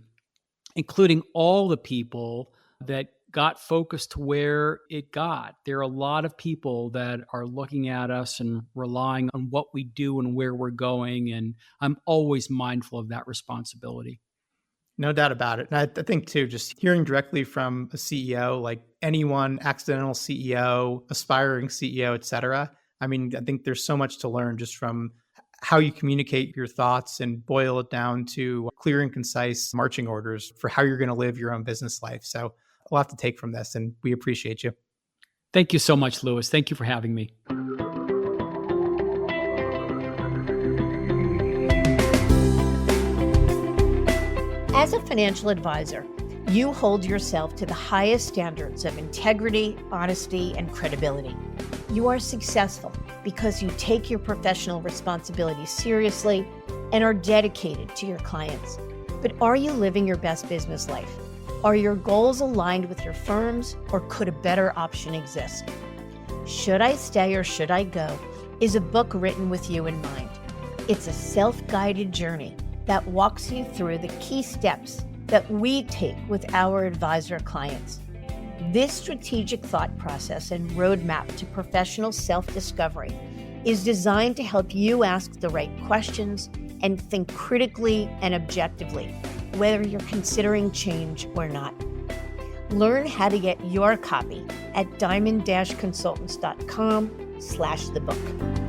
including all the people that got Focus to where it got. There are a lot of people that are looking at us and relying on what we do and where we're going. And I'm always mindful of that responsibility. No doubt about it. And I think too, just hearing directly from a CEO, like anyone, accidental CEO, aspiring CEO, et cetera. I mean, I think there's so much to learn just from how you communicate your thoughts and boil it down to clear and concise marching orders for how you're going to live your own business life. So a lot to take from this, and we appreciate you. Thank you so much, Louis. Thank you for having me. As a financial advisor, you hold yourself to the highest standards of integrity, honesty, and credibility. You are successful because you take your professional responsibility seriously and are dedicated to your clients. But are you living your best business life? Are your goals aligned with your firm's, or could a better option exist? Should I Stay or Should I Go is a book written with you in mind. It's a self-guided journey that walks you through the key steps that we take with our advisor clients. This strategic thought process and roadmap to professional self-discovery is designed to help you ask the right questions and think critically and objectively, whether you're considering change or not. Learn how to get your copy at diamond-consultants.com/thebook.